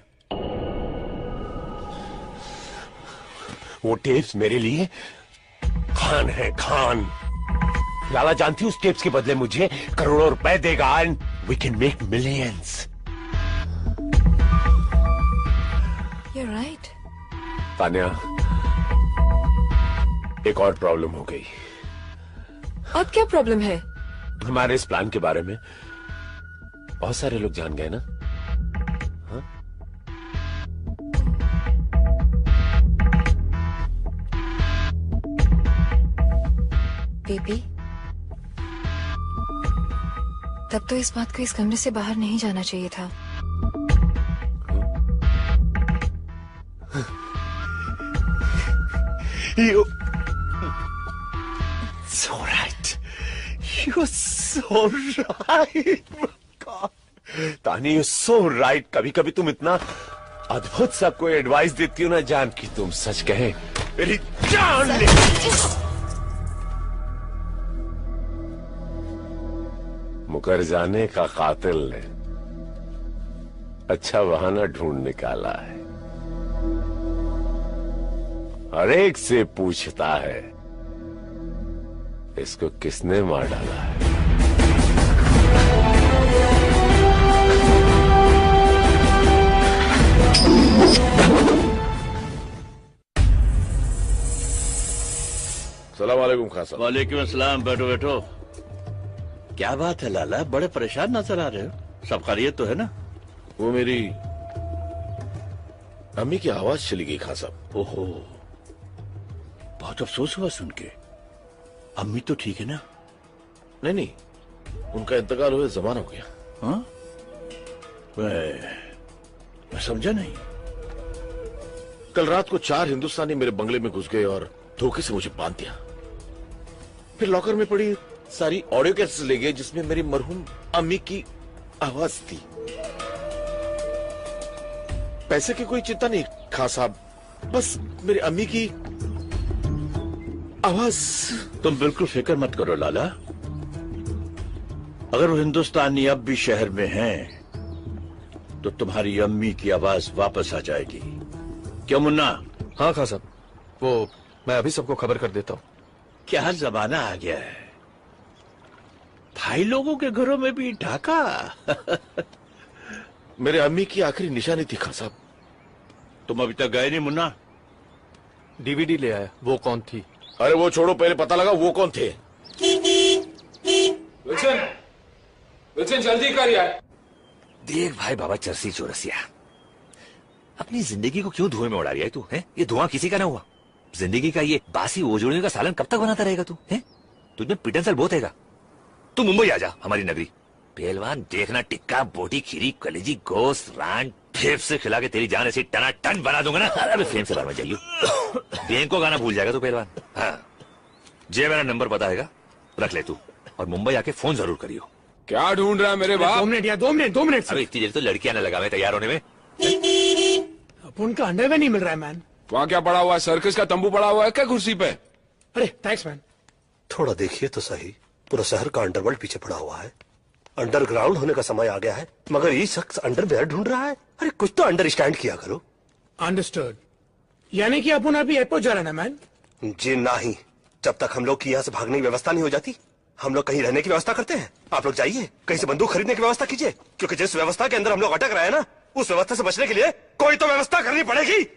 वो टेप्स मेरे लिए खान है, खान। लाला जानती हूँ उस टेप्स के बदले मुझे करोड़ों रुपए देगा and we can make millions. You're right. Tania, एक और प्रॉब्लम हो गई। अब क्या प्रॉब्लम है? हमारे इस प्लान के बारे में बहुत सारे लोग जान गए ना। हाँ? बेबी, तब तो इस बात को इस कमरे से बाहर नहीं जाना चाहिए था। You so right. You're so right. God. तानी, you're so right. कभी कभी तुम इतना अद्भुत सबको एडवाइस देती हो ना जान की तुम सच कहे मेरी जान ले। मुकर जाने का कातिल ने अच्छा बहाना ढूंढ निकाला है। हर एक से पूछता है इसको किसने मार डाला है। सलाम वालेकुम खान साहब। वालेकुम अस्सलाम। बैठो बैठो। क्या बात है लाला, बड़े परेशान नजर आ रहे हो। सब खैरियत तो है ना? वो मेरी अम्मी की आवाज चली गई खान साहब। ओहो, बहुत अफसोस हुआ सुन के। अम्मी तो ठीक है ना? नहीं नहीं, उनका इंतकाल हुए जमाना हो गया। हाँ? मैं समझा नहीं। कल रात को 4 हिंदुस्तानी मेरे बंगले में घुस गए और धोखे से मुझे बांध दिया। फिर लॉकर में पड़ी सारी ऑडियो कैसेट्स ले गए जिसमें मेरी मरहूम अम्मी की आवाज थी। पैसे की कोई चिंता नहीं खान साहब, बस मेरी अम्मी की आवाज। तुम बिल्कुल फिक्र मत करो लाला। अगर वो हिंदुस्तानी अब भी शहर में हैं, तो तुम्हारी अम्मी की आवाज वापस आ जाएगी। क्यों मुन्ना? हाँ खान साहब, वो मैं अभी सबको खबर कर देता हूँ। क्या जमाना आ गया है, भाई लोगों के घरों में भी ढाका। मेरे अम्मी की आखिरी निशानी थी खान साहब। तुम अभी तक गए नहीं मुन्ना? डीवीडी ले आया। वो कौन थी? अरे वो छोड़ो, पहले पता लगा वो कौन थे। विल्सन, विल्सन जल्दी कर यार। देख भाई बाबा चरसी चौरसिया, अपनी जिंदगी को क्यों धुएं में उड़ा रही है तू? है ये धुआं किसी का ना हुआ। जिंदगी का ये बासी ओजोड़ियों का सालन कब तक बनाता रहेगा तू? है तुझमें पिटनसल बहुत हैगा। तू मुंबई आ जा, हमारी नगरी। पहलवान देखना, टिक्का बोटी खीरी कलेजी गोश्त रान फेफ से खिला के तेरी जान ऐसी टना टन बना दूंगा ना। अरे फ्रेम से बाहर मत जाइयो। बैंक को गाना भूल जाएगा तू पहलवान। हाँ, जे मेरा नंबर पता है रख ले तू, और मुंबई आके फोन जरूर करियो। क्या ढूंढ रहा है मेरे बाप? 2 मिनट या 2 मिनट 2 मिनट। अरे इतनी देर तो लड़कियां ना लगा मैं तैयार होने में। अब उनका अंडरवेयर नहीं मिल रहा है मैन। वहाँ क्या पड़ा हुआ है? सर्कस का तंबू पड़ा हुआ है क्या कुर्सी पे? अरे थैंक्स मैन। थोड़ा देखिए तो सही, पूरा शहर का अंडरवर्ल्ड पीछे पड़ा हुआ है। अंडरग्राउंड होने का समय आ गया है, मगर ये शख्स अंडरवेयर ढूंढ रहा है। अरे कुछ तो अंडरस्टैंड किया करो। अंडरस्टूड। यानी कि अपन अभी एयरपोर्ट जा रहे हैं ना मैन? जी नहीं, जब तक हम लोग की यहाँ से भागने की व्यवस्था नहीं हो जाती, हम लोग कहीं रहने की व्यवस्था करते हैं। आप लोग जाइए, कहीं से बंदूक खरीदने की व्यवस्था कीजिए, क्योंकि जिस व्यवस्था के अंदर हम लोग अटक रहे हैं ना, उस व्यवस्था से बचने के लिए कोई तो व्यवस्था करनी पड़ेगी।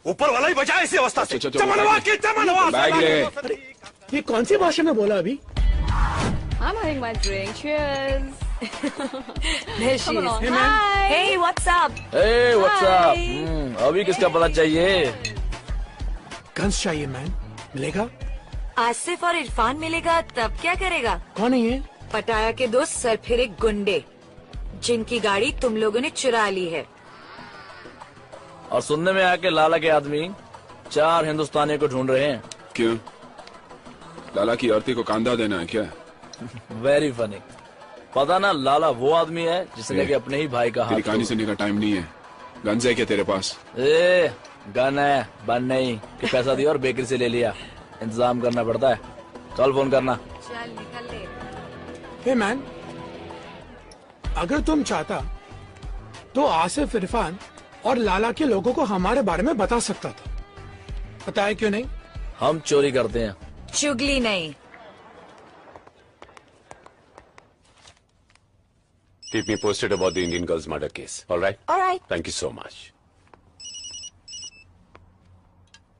ऊपर वाला ही बचाए इसी अवस्था से। बैग ले। ये कौन सी भाषा में बोला अभी? I'm having my drink. Cheers. There she Come is. along. Hey, Hi. Hey, what's up? Hey, what's up? Hi. अभी किसका पता चाहिए? गन्स चाहिए मैन। मिलेगा? आसिफ और इरफान मिलेगा तब क्या करेगा? कौन है ये? पटाया के 2 सरफिरे गुंडे, जिनकी गाड़ी तुम लोगों ने चुरा ली है। और सुनने में आया कि लाला के आदमी 4 हिंदुस्तानियों को ढूंढ रहे हैं। क्यों? लाला की औरती को कांधा देना है क्या? Very funny. पता ना लाला वो आदमी है जिसने कि अपने ही भाई का तेरी कहानी सुनने का टाइम नहीं है। गन्स है क्या तेरे पास? ए, गन है, बन नहीं कि पैसा दिया और बेकरी से ले लिया। इंतजाम करना पड़ता है। कल फोन करना। चल निकल ले। हे मैन, अगर तुम चाहता तो आसिफ, इरफान और लाला के लोगों को हमारे बारे में बता सकता था। पता है क्यों नहीं? हम चोरी करते हैं। चुगली नहीं। Keep me posted about the Indian girl's murder case. All right? All right. Thank you so much.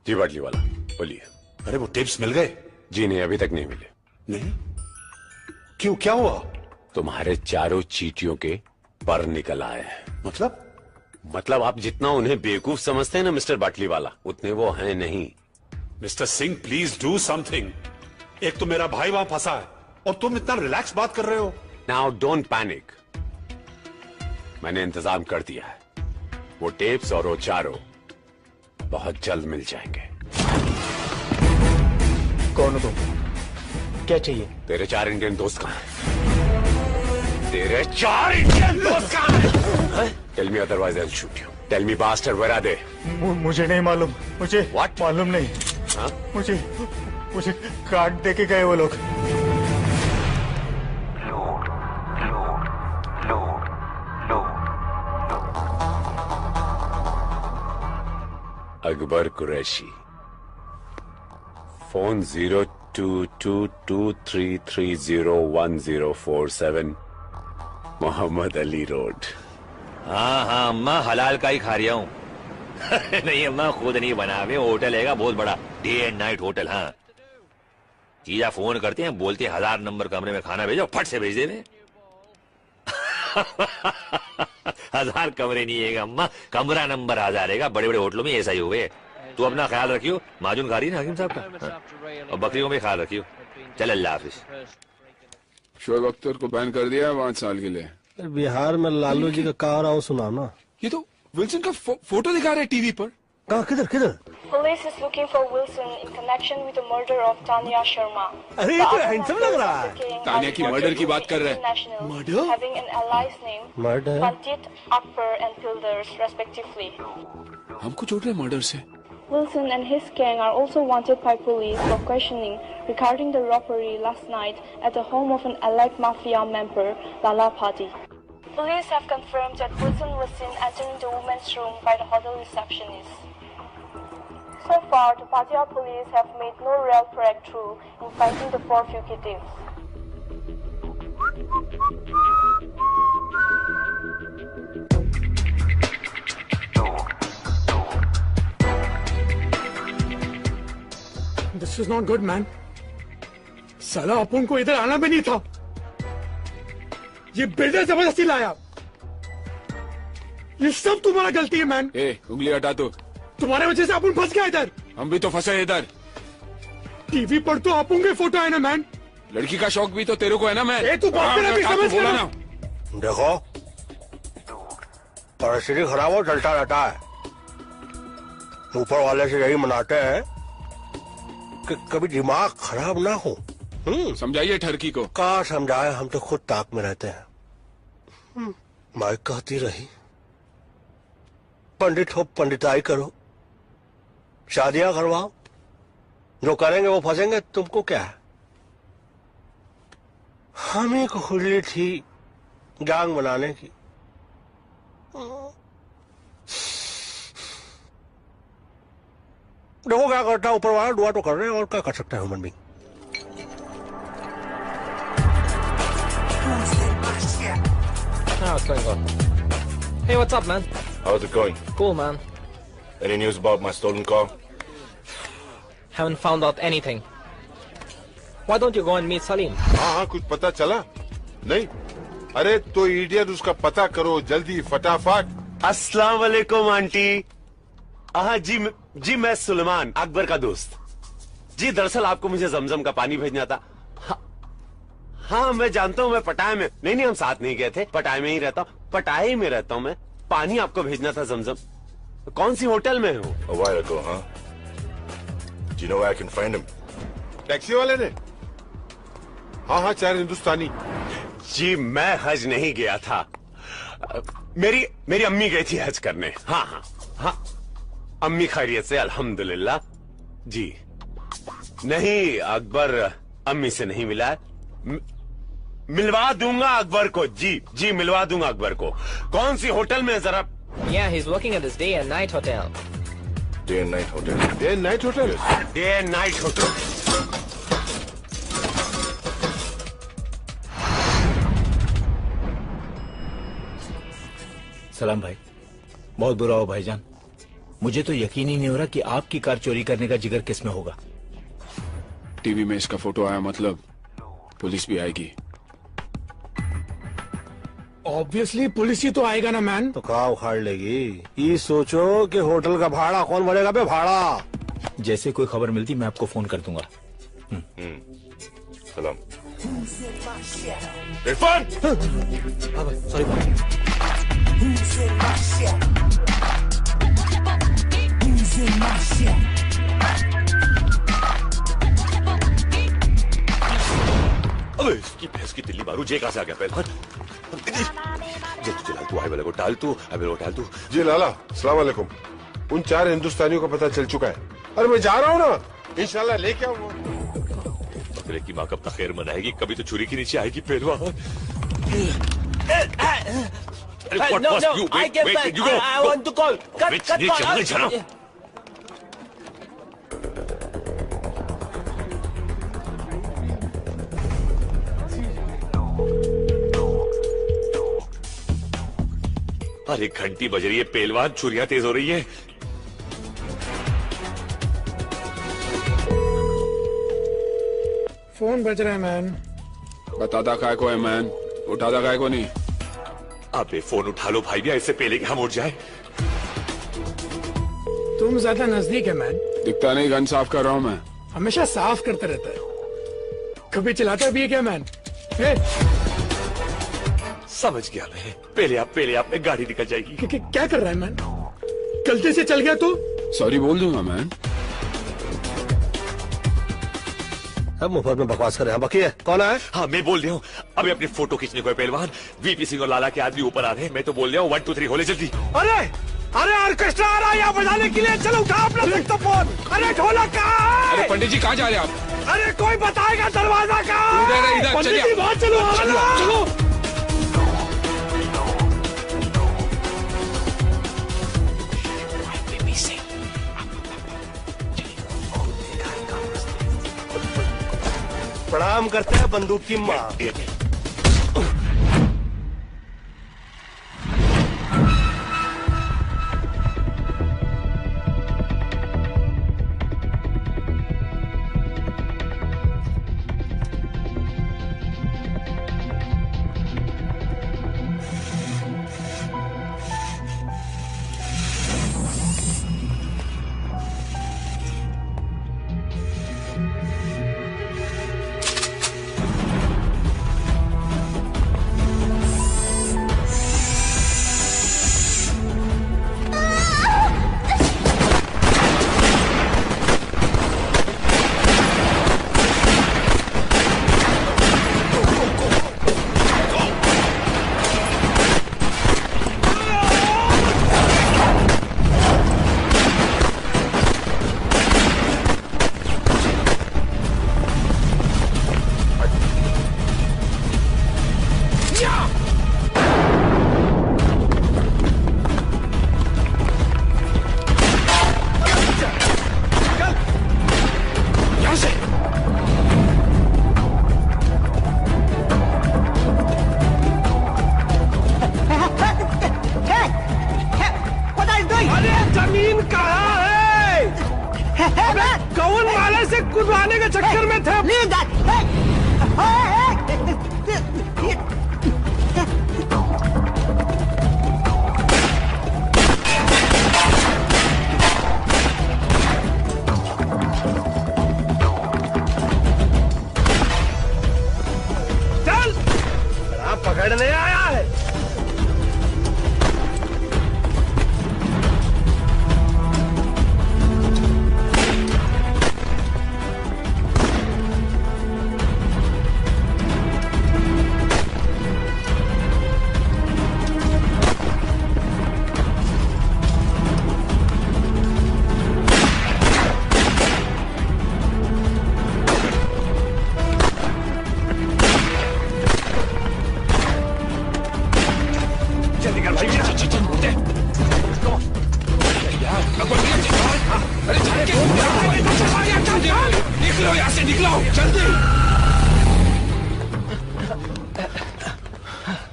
जी बाटली वाला बोलिए। अरे वो टिप्स मिल गए? जी नहीं, अभी तक नहीं मिले। नहीं? क्यों, क्या हुआ? तुम्हारे 4 चीटियों के पर निकल आए हैं। मतलब आप जितना उन्हें बेवकूफ समझते हैं ना मिस्टर बाटली वाला, उतने वो हैं नहीं। Mister Singh please do something. एक तो मेरा भाई वहां फंसा है और तुम इतना रिलैक्स बात कर रहे हो। नाउ डोंट पैनिक, मैंने इंतजाम कर दिया है। वो टेप्स और वो 4 बहुत जल्द मिल जाएंगे। कौन हो तुम? क्या चाहिए? तेरे 4 इंडियन दोस्त कहाँ हैं? तेरे 4 इंडियन दोस्त कहाँ हैं? Tell me otherwise I'll shoot you. Tell me bastard, where are they? मुझे नहीं मालूम। मुझे What? मालूम नहीं। हाँ? मुझे कार्ड दे के गए वो लोग। अकबर कुरैशी। Phone 022233301047 Mohammed Ali road. हाँ हाँ अम्मा हलाल का ही खा रहा हूँ। नहीं अम्मा खुद नहीं बना हुए, होटल है बहुत बड़ा, डे एंड नाइट होटल। हाँ जीजा फोन करते हैं, बोलते हैं 1000 नंबर कमरे में खाना भेजो, फट से भेज देवे। 1000 कमरे नहीं है अम्मा, कमरा नंबर 1000 है। बड़े बड़े होटलों में ऐसा ही हुए। तू अपना ख्याल रखियो, माजून खा रही ना हकीम साहब का। हाँ? और बकरियों में ख्याल रखियो। चल अल्लाह हाफिज। शोएब अख्तर को बैन कर दिया 5 साल के लिए। बिहार में लालू जी का कहा रहा हूँ सुना ना। ये तो विल्सन का फोटो दिखा रहे टीवी पर। कहाँ किधर किधर? Police is looking for Wilson in connection with the murder of Tanya Sharma. अरे ये तो हैंडसम लग रहा है। तानिया की मर्डर की बात कर रहे हैं। Murder? Having an allies name Murder? Pantit, Akbar and Pilders respectively. हमको जोड़ रहे मर्डर से। Wilson and his gang are also wanted by police for questioning regarding the robbery last night at the home of an allied mafia member, Lala Padi. Police have confirmed that Wilson was seen entering the women's room by the hotel receptionist. So far, the Pattaya police have made no real breakthrough in finding the 4 fugitives. This is not good, man. साला अपन को इधर आना भी नहीं था। ये builder जबरदस्ती लाया। ये सब तुम्हारा गलती है मैन। उंगली हटा तो। तुम्हारे वजह से अपन फंस गया इधर। हम भी तो फंसे इधर। टीवी पर तो अपन के फोटो है ना मैन। लड़की का शौक भी तो तेरे को है ना मैन। तू बात कर अभी समझ बोला ना। देखो परिस्थिति खराब हो चलता रहता है। ऊपर वाले से यही मनाते हैं कि कभी दिमाग खराब ना हो। समझाइए ठरकी को। कहा समझाए, हम तो खुद ताक में रहते हैं। माई कहती रही पंडित हो पंडिताई करो, शादियां करवाओ, जो करेंगे वो फंसेंगे, तुमको क्या है। हमें को खुली थी गैंग बनाने की। देखो क्या करता है ऊपर वाला, दुआ तो कर रहे हैं और क्या कर सकता है human being. What's going on? Hey, what's up, man? How's it going? Cool, man. Any news about my stolen car? Haven't found out anything. Why don't you go and meet Salim? हाँ कुछ पता चला? नहीं? अरे तो idiot उसका पता करो जल्दी फटाफट। अस्सलाम वालेकुम आंटी। हाँ जी मैं सुलेमान अकबर का दोस्त। जी दरअसल आपको मुझे जमजम का पानी भेजना था। हाँ मैं जानता हूँ, मैं पटाया में नहीं हम साथ नहीं गए थे, पटाया में ही रहता हूँ, पटाया में रहता हूँ मैं। पानी आपको भेजना था जमजम। कौन सी होटल में हो? A while ago, huh? Do you know where I can find him? Taxi वाले ने? हाँ 4 हिंदुस्तानी। जी मैं हज नहीं गया था, मेरी अम्मी गई थी हज करने। हाँ अम्मी खैरियत से अल्हम्दुलिल्लाह। जी नहीं अकबर अम्मी से नहीं मिला, मिलवा दूंगा अकबर को। जी मिलवा दूंगा अकबर को। कौन सी होटल में जरा? Yeah, he's working at this day and night hotel. Day and night hotel. Day and night hotel. Day and night hotel. सलाम भाई, बहुत बुरा हो भाईजान। मुझे तो यकीन ही नहीं हो रहा कि आपकी कार चोरी करने का जिगर किस में होगा। टीवी में इसका फोटो आया मतलब पुलिस भी आएगी। ऑब्वियसली पुलिस ही तो आएगा ना मैन। तो कहाँ उखाड़ लेगी। ये सोचो कि होटल का भाड़ा कौन भरेगा बे भाड़ा। जैसे कोई खबर मिलती मैं आपको फोन कर दूंगा। सलाम। इरफान। सॉरी अबे इसकी भैंस की तिल्ली मारू, जे कहां से आ गया पहले। जल्दी तू आई वाले को टाल तू, अबे वो टाल तू। जी लाला अस्सलाम वालेकुम। उन 4 हिंदुस्तानियों का पता चल चुका है। अरे मैं जा रहा हूँ ना, इंशाल्लाह लेके आऊंगा। बकरे की माँ कब तक खैर मनाएगी, कभी तो छुरी के नीचे आएगी पहलवान। No, I get back. I want to call. Cut. अरे घंटी बज रही है पहलवान, छुरियां तेज हो रही है। फोन बज रहा है मैन। बताता काय को है मैन, उठाता काय को नहीं। अबे फोन उठा लो भाई, इससे पहले कि हम उठ जाए। तुम ज्यादा नजदीक है मैन। दिखता नहीं, गन साफ कर रहा हूँ मैं। हमेशा साफ करता रहता है, कभी चलाता भी है क्या मैन? समझ गया मैं। पहले आप में गाड़ी निकल जाएगी। क्या कर रहा है मैन? गलती से चल गया तो सॉरी बोल दूंगा मैन। अब मुफ्त में बकवास कर रहे हैं। बाकी है कौन है? हाँ मैं बोल रहा हूँ, अभी अपनी फोटो खींचने को है पहलवान। वीपी सिंह और लाला के आदमी ऊपर आ रहे हैं। मैं तो बोल रहा हूँ 1 2 3 होले जल्दी। अरे अरे ऑर्केस्ट्रा आ रहा है यहाँ बजाने के लिए, चलो उठा अपना सेक्सोफोन। अरे ढोलक कहाँ है? अरे पंडित जी कहाँ जा रहे हैं आप? अरे कोई बताएगा दरवाजा कहाँ है? पंडित जी बाहर चलो, चलो। प्रणाम करते हैं बंदूक की माँ।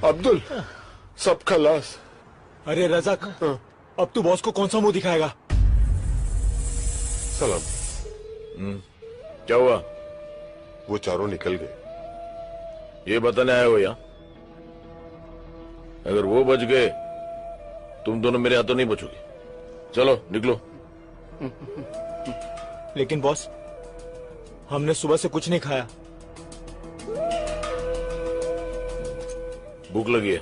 अब्दुल सब खलास। अरे रज़ाक, अब तू बॉस को कौन सा मुंह दिखाएगा? सलाम। क्या हुआ? वो चारों निकल गए। ये बताने आए हो यहाँ? अगर वो बच गए तुम दोनों मेरे हाथों नहीं बचोगे। चलो निकलो। लेकिन बॉस, हमने सुबह से कुछ नहीं खाया। भूख लगी है।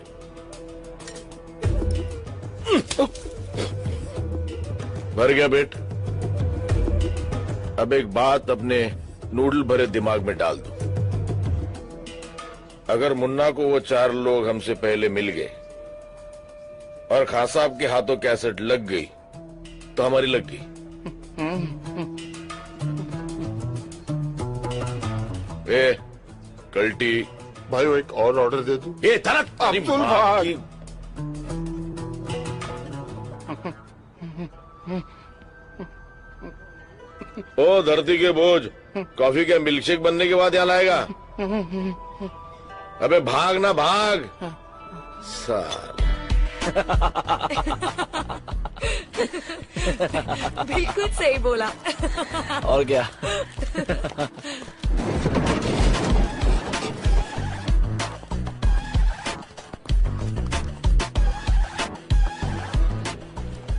भर गया पेट। अब एक बात अपने नूडल भरे दिमाग में डाल दो। अगर मुन्ना को वो 4 लोग हमसे पहले मिल गए और खान साहब के हाथों कैसेट लग गई तो हमारी लग गई। कल्टी भाई वो एक और ऑर्डर दे दूं? ये तरत अब्दुल भाई। ओ धरती के बोझ, कॉफी के मिल्कशेक बनने के बाद यहाँ लाएगा? अबे भाग ना भाग साला। बिल्कुल सही बोला। और क्या।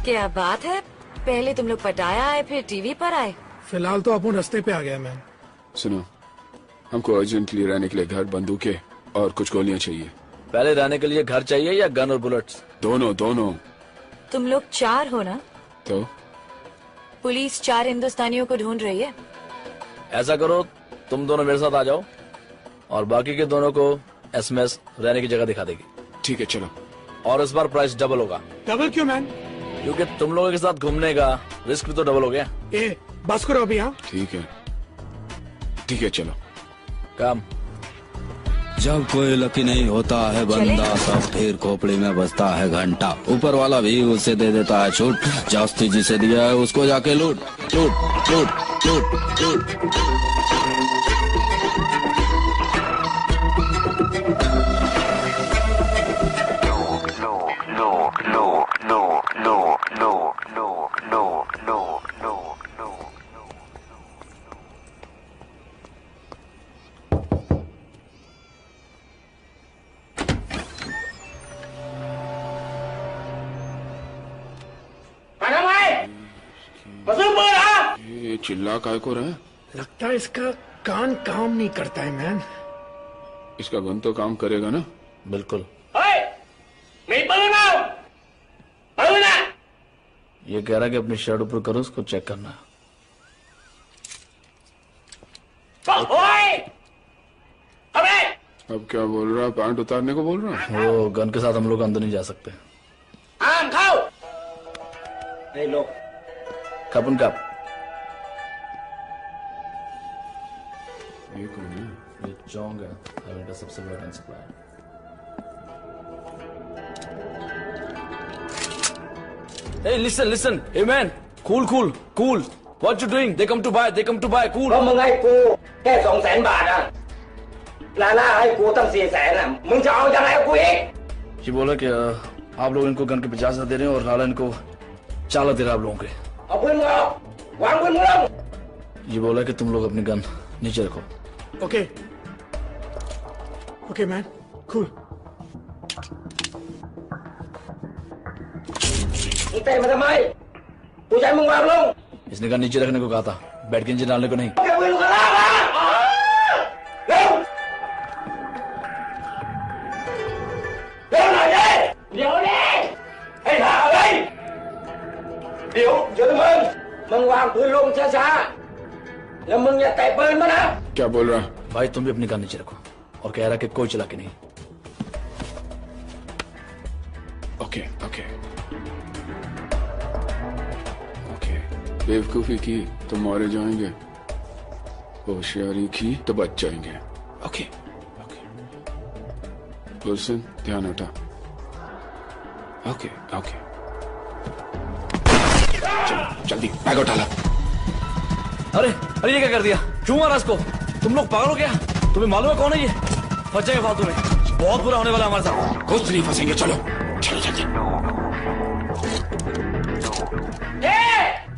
क्या बात है, पहले तुम लोग पटाया आए फिर टीवी पर आए। फिलहाल तो अपन रास्ते पे आ गया मैम। सुनो, हमको अर्जेंटली रहने के लिए घर, बंदूकें और कुछ गोलियां चाहिए। पहले रहने के लिए घर चाहिए या गन और बुलेट्स? दोनों दोनों। तुम लोग 4 हो ना? तो पुलिस 4 हिंदुस्तानियों को ढूंढ रही है। ऐसा करो, तुम दोनों मेरे साथ आ जाओ और बाकी के दोनों को एसएमएस रहने की जगह दिखा देगी। ठीक है, चलो। और इस बार प्राइस डबल होगा। डबल क्यों मैम? क्योंकि तुम लोगों के साथ घूमने का रिस्क भी तो डबल हो गया। ए, बस करो अभी। हाँ ठीक है, ठीक है, चलो। काम। जब कोई लकी नहीं होता है बंदा, तब फिर खोपड़ी में बजता है घंटा। ऊपर वाला भी उसे दे देता है छूट, जास्ती जिसे दिया है उसको जाके लूट लूट लूट लूट लूट। ये चिल्ला काय को रहा है? लगता है इसका कान काम नहीं करता है मैम। इसका गन तो काम करेगा ना? बिल्कुल। ये कह रहा है कि अपनी शर्ट ऊपर करो, उसको चेक करना है। अब क्या बोल रहा है? पैंट उतारने को बोल रहा है? वो गन के साथ हम लोग अंदर नहीं जा सकते। कपन कप। ये कौन है? ये चोंग है, हाईवे का सबसे बड़ा gun supplier. Hey, listen, hey man, cool. What you doing? They come to buy, cool. ก็มึงให้กูแค่200,000 บาทอ่ะลาล่าให้กูตั้ง400,000อ่ะมึงจะเอายังไงกับกูอีก ये बोला कि आप लोग इनको गन के 50,000 दे रहे हैं और लाला इनको 4 दे रहा है आप लोगों के। เอาปืนมึงออกวางปืนมึงลง ये बोला कि तुम लोग अपनी गन नीचे रखो। Okay okay man, cool. มึงเตะมาทำไมกูจะให้มึงวางลง इसने गन नीचे रखने को कहा था, बैठ के नीचे डालने को नहीं। เอาปืนมึงลากมาเร็วเร็วหน่อยดิเดี๋ยวดิให้ถ่าเลยเดี๋ยวมึงวางปืนลงช้าๆแล้วมึงอย่าเตะปืนมานะ क्या बोल रहा है? भाई तुम भी अपनी गन नीचे रखो और कह रहा है कि कोई चला के नहीं। ओके बेवकूफी की तो मारे जाएंगे, होशियारी की तो बच जाएंगे। ओके गुलशन, ध्यान हटा। ओके चलो जल्दी बैग उठा ला। अरे ये क्या कर दिया? क्यों मारा इसको? तुम लोग पागल हो गया? तुम्हें मालूम है कौन है ये? फंस जाएगा फालतू में, बहुत बुरा होने वाला हमारे साथ। कुछ नहीं फंसेंगे, चलो जल्दी।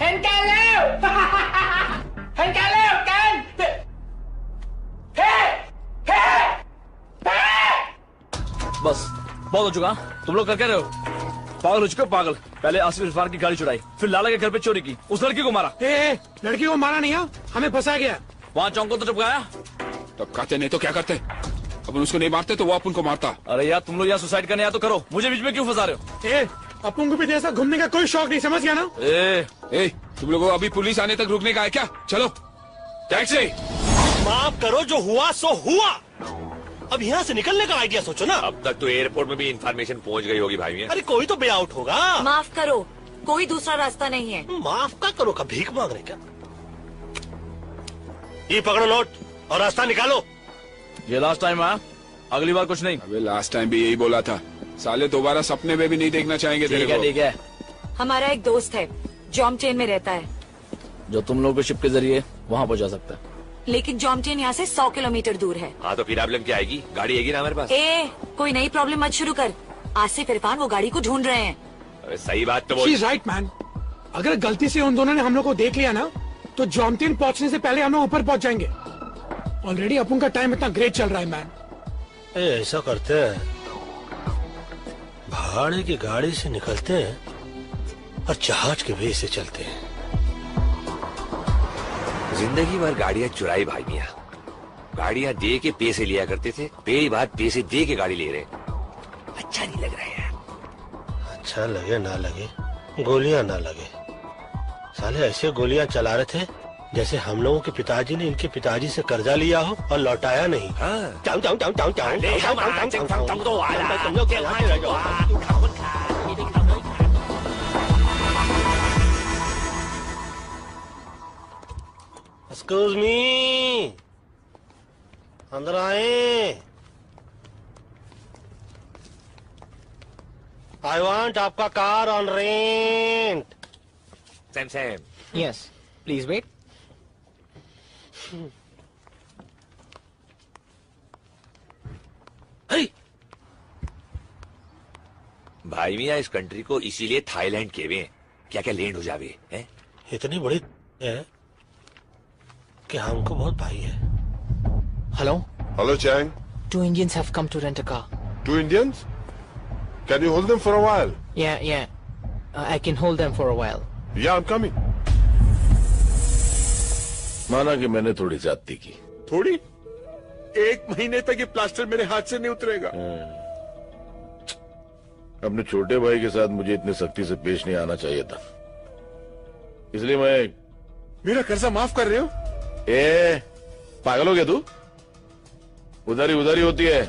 เห็นกันแล้วเห็นกันแล้วกันเฮ้เฮ้ बस बहुत हो चुका। तुम लोग कर क्या रहे हो? पागल हो चुके हो पागल। पहले आसिफ इरफान की गाड़ी चुराई, फिर लाला के घर पे चोरी की, उस लड़की को मारा। लड़की को मारा नहीं, हमें फंसाया गया। वहाँ चौंक को तो टपकाया। तब कहते नहीं तो क्या करते? अपन उसको नहीं मारते तो वो अपन को मारता। अरे यार तुम लोग यहाँ सुसाइड करने आया तो करो, मुझे बीच में क्यों फंसा रहे हो? अपन को भी ऐसा घूमने का कोई शौक नहीं, समझ गया ना? तुम लोगों को अभी पुलिस आने तक रुकने का है क्या? चलो टैक्सी। माफ करो, जो हुआ सो हुआ। अब यहाँ से निकलने का आइडिया सोचो ना। अब तक तो एयरपोर्ट में भी इंफॉर्मेशन पहुंच गई होगी भाई। अरे कोई तो वे आउट होगा। माफ करो, कोई दूसरा रास्ता नहीं है। माफ का करो का भीख मांग रहे क्या? ये पकड़ो नोट और रास्ता निकालो। ये लास्ट टाइम है, अगली बार कुछ नहीं। अबे लास्ट टाइम भी यही बोला था, साले दोबारा सपने में भी नहीं देखना चाहेंगे तेरे को। ठीक है। हमारा एक दोस्त है, जॉमचेन में रहता है, जो तुम लोगों को शिप के जरिए वहाँ पहुँचा सकता है। लेकिन जॉमचेन यहाँ से 100 किलोमीटर दूर है। हाँ तो फिर प्रॉब्लम क्या आएगी? गाड़ी आएगी ना हमारे पास। कोई नई प्रॉब्लम मत शुरू कर, आसिफ इरफान वो गाड़ी को ढूंढ रहे हैं। अरे सही बात तो बोल। She's right, man. अगर गलती से उन दोनों ने हम लोग को देख लिया ना तो जॉमतीन पहुंचने से पहले हम लोग ऊपर पहुंच जाएंगे। ऑलरेडी अपन का टाइम इतना ग्रेट चल रहा है मैन। ऐसा करते हैं, भाड़े की गाड़ी से निकलते हैं और जहाज के वे से चलते हैं। जिंदगी भर गाड़ियां चुराई भाई मियां। गाड़ियां दे के पैसे लिया करते थे, पहली बात पैसे दे के गाड़ी ले रहे। अच्छा नहीं लग रहा है यार। अच्छा लगे ना लगे, गोलियां ना लगे, साले ऐसे गोलियां चला रहे थे जैसे हम लोगों के पिताजी ने इनके पिताजी से कर्जा लिया हो और लौटाया नहीं। एक्सक्यूज मी, अंदर आए। आई वांट आपका car on rent. Sam Sam. Yes. Please wait. भाई मियां इस कंट्री को इसीलिए थाईलैंड के हुए क्या क्या लैंड हो जावे हैं? इतनी बड़ी है कि हमको बहुत भाई है। Hello? Hello, Chang. 2 Indians have come to rent a car. 2 Indians? Can you hold them for a while? Yeah. I can hold them for a while. Yeah, I'm coming. माना कि मैंने थोड़ी ज्यादती की। थोड़ी? 1 महीने तक ये प्लास्टर मेरे हाथ से नहीं उतरेगा। अपने छोटे भाई के साथ मुझे इतनी सख्ती से पेश नहीं आना चाहिए था, इसलिए मैं। मेरा कर्जा माफ कर रहे हो? पागल हो गया तू? उधारी होती है।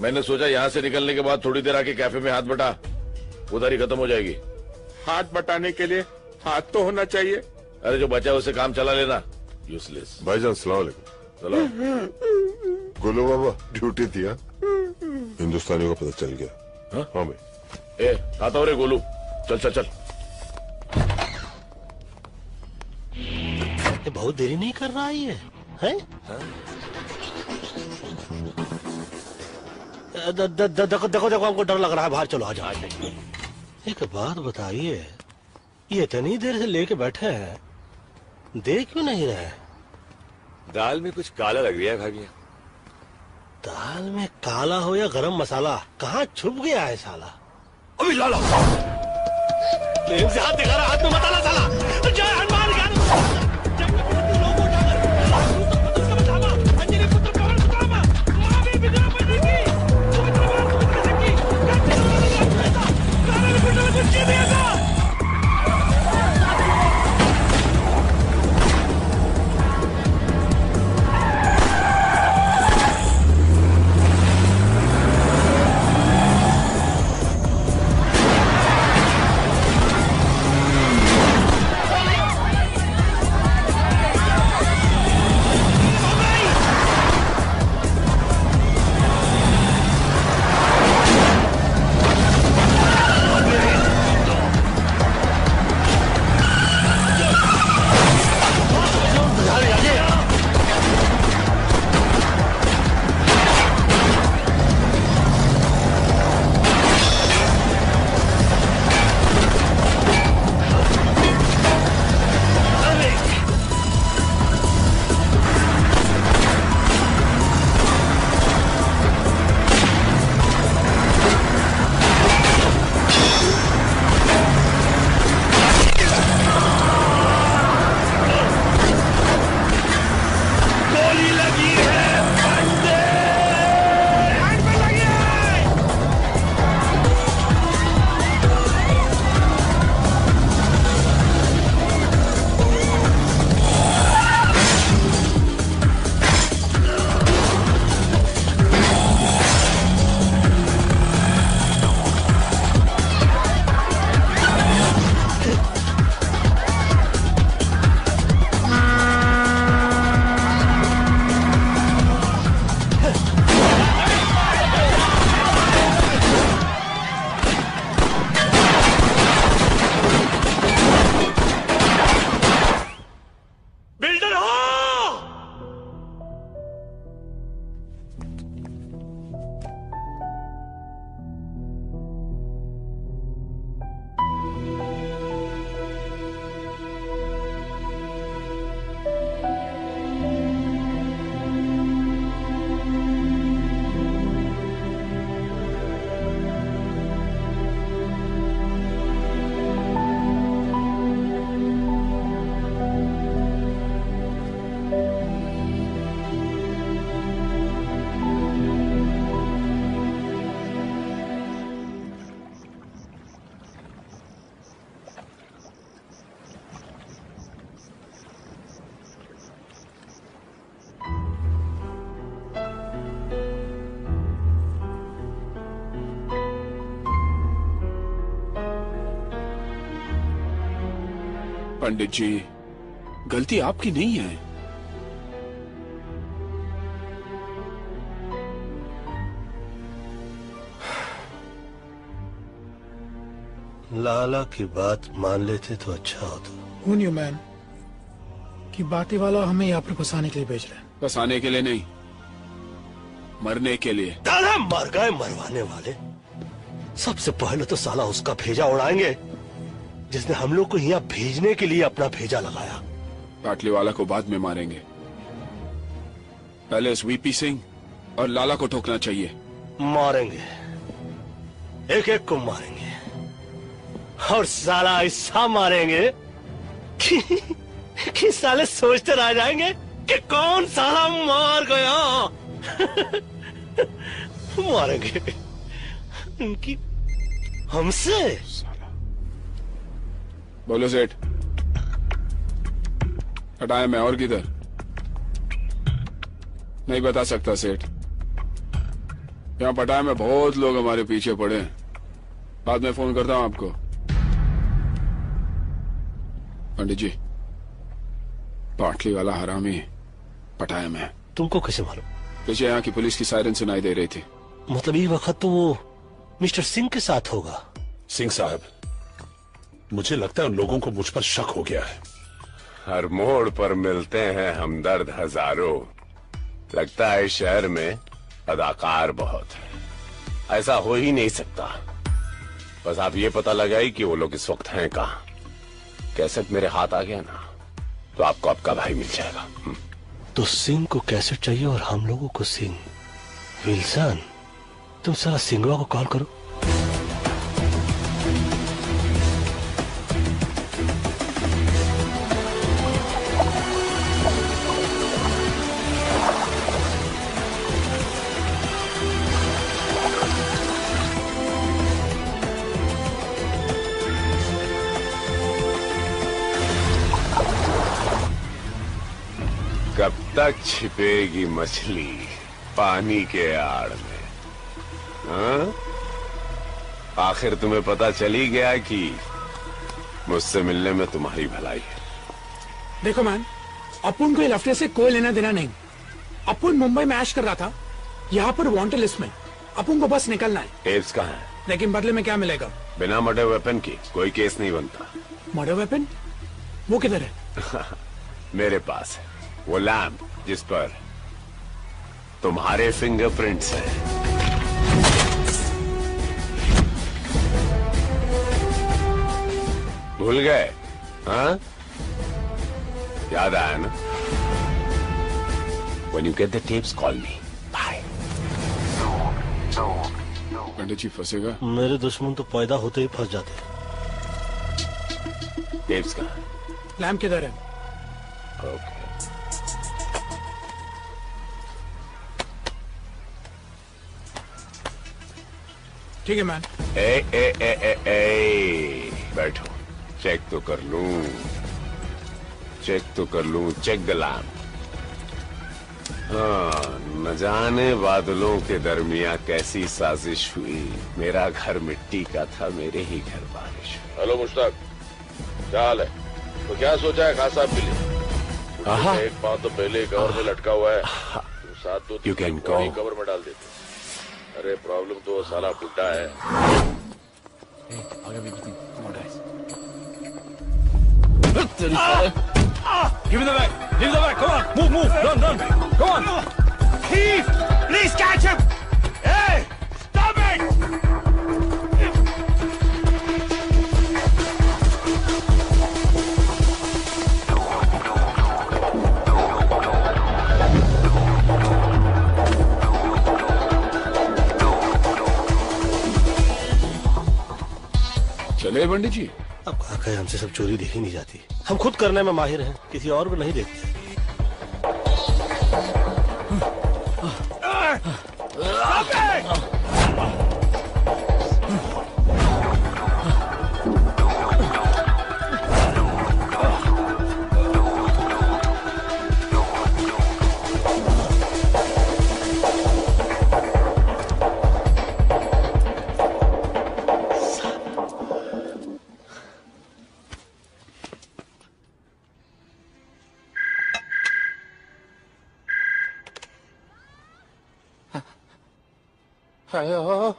मैंने सोचा यहां से निकलने के बाद थोड़ी देर आके कैफे में हाथ बटा, उधारी खत्म हो जाएगी। हाथ बटाने के लिए हाथ तो होना चाहिए। अरे जो बचा उसे काम चला लेना, यूजलेस। भाईजान सलाम अलैकुम। चलो। गोलू बाबा ड्यूटी थी। हिंदुस्तानियों का पता चल गया। हाँ भाई। आता हो रे गोलू, चल। ये बहुत देरी नहीं कर रहा है ये, हैं? देखो हमको डर लग रहा है, बाहर चलो आ जाओ। एक बात बताइए, ये इतनी देर से लेके बैठे हैं, देख क्यों नहीं रहे? दाल में कुछ काला लग रहा है भाई मियां। दाल में काला हो या गरम मसाला, कहाँ छुप गया है साला? अभी लाला से हाथ दिखा रहा, हाथ में मत आना साला। जय हनुमान ज्ञान पंडित जी, गलती आपकी नहीं है। लाला की बात मान लेते तो अच्छा होता। Who knew, man, कि बाती वाला हमें यहाँ पर फंसाने के लिए भेज रहे हैं। फंसाने के लिए नहीं, मरने के लिए। दादा मर गए मरवाने वाले। सबसे पहले तो साला उसका भेजा उड़ाएंगे जिसने हम लोग को यहाँ भेजने के लिए अपना भेजा लगाया। पाटली वाला को बाद में मारेंगे, पहले उस वीपी सिंह और लाला को ठोकना चाहिए। मारेंगे, एक एक को मारेंगे और साला ऐसा मारेंगे कि साले सोचते रह जाएंगे कि कौन साला मार गया। मारेंगे उनकी हमसे। बोलो सेठ, हटाया मैं और किधर? नहीं बता सकता सेठ, यहाँ पटाया में बहुत लोग हमारे पीछे पड़े हैं। बाद में फोन करता हूँ आपको। पंडित जी, पाटली वाला हरामी पटाया में। तुमको कैसे मालूम? पीछे यहाँ की पुलिस की सायरन सुनाई दे रही थी। मतलब ये वक्त तो वो मिस्टर सिंह के साथ होगा। सिंह साहब, मुझे लगता है उन लोगों को मुझ पर शक हो गया है। हर मोड़ पर मिलते हैं हमदर्द हजारों। लगता है इस शहर में अदाकार बहुत है। ऐसा हो ही नहीं सकता। बस आप ये पता लगाई कि वो लोग इस वक्त हैं कहाँ। कैसेट मेरे हाथ आ गया ना तो आपको आपका भाई मिल जाएगा। तो सिंह को कैसेट चाहिए और हम लोगों को सिंह। विल्सन, तुम सारा सिंगवा को कॉल करो। कब तक छिपेगी मछली पानी के आड़ में? हाँ? आखिर तुम्हें पता चली गया कि मुझसे मिलने में तुम्हारी भलाई है। देखो मैन, अपुन को लफड़े से कोई लेना देना नहीं। अपुन मुंबई में ऐश कर रहा था, यहाँ पर वांटेड लिस्ट में। अपुन को बस निकलना है। टेप्स कहाँ है? लेकिन बदले में क्या मिलेगा? बिना मर्डर वेपन की कोई केस नहीं बनता। Murder weapon? वो किधर है? मेरे पास है वो लैम्प जिस पर तुम्हारे फिंगरप्रिंट्स हैं। भूल गए? हाँ, याद आया ना? When you get the tapes, call me. Bye. पंडित जी फंसेगा? मेरे दुश्मन तो पैदा होते ही फंस जाते। टेप्स कहाँ? लैम्प किधर है? ओके। ठीक है मैन। बैठो, चेक तो कर लूं, चेक द लैम्प। हाँ, न जाने बादलों के दरमिया कैसी साजिश हुई। मेरा घर मिट्टी का था, मेरे ही घर बारिश। हेलो मुश्ताक, क्या हाल है? तो क्या सोचा है खास साहब के लिए? एक पाँव तो पहले कवर में लटका हुआ है, तुम साथ दो You can go. कवर में डाल देते। अरे प्रॉब्लम तो वो साला बुड्ढा है। Give me the bag! Give me the bag! Come on! Move! Run! Go on! Thief! Please catch him! Hey! Stop it! चले पंडित जी। अब कहा हमसे सब चोरी देखी नहीं जाती। हम खुद करने में माहिर हैं, किसी और को नहीं देखते। हेलो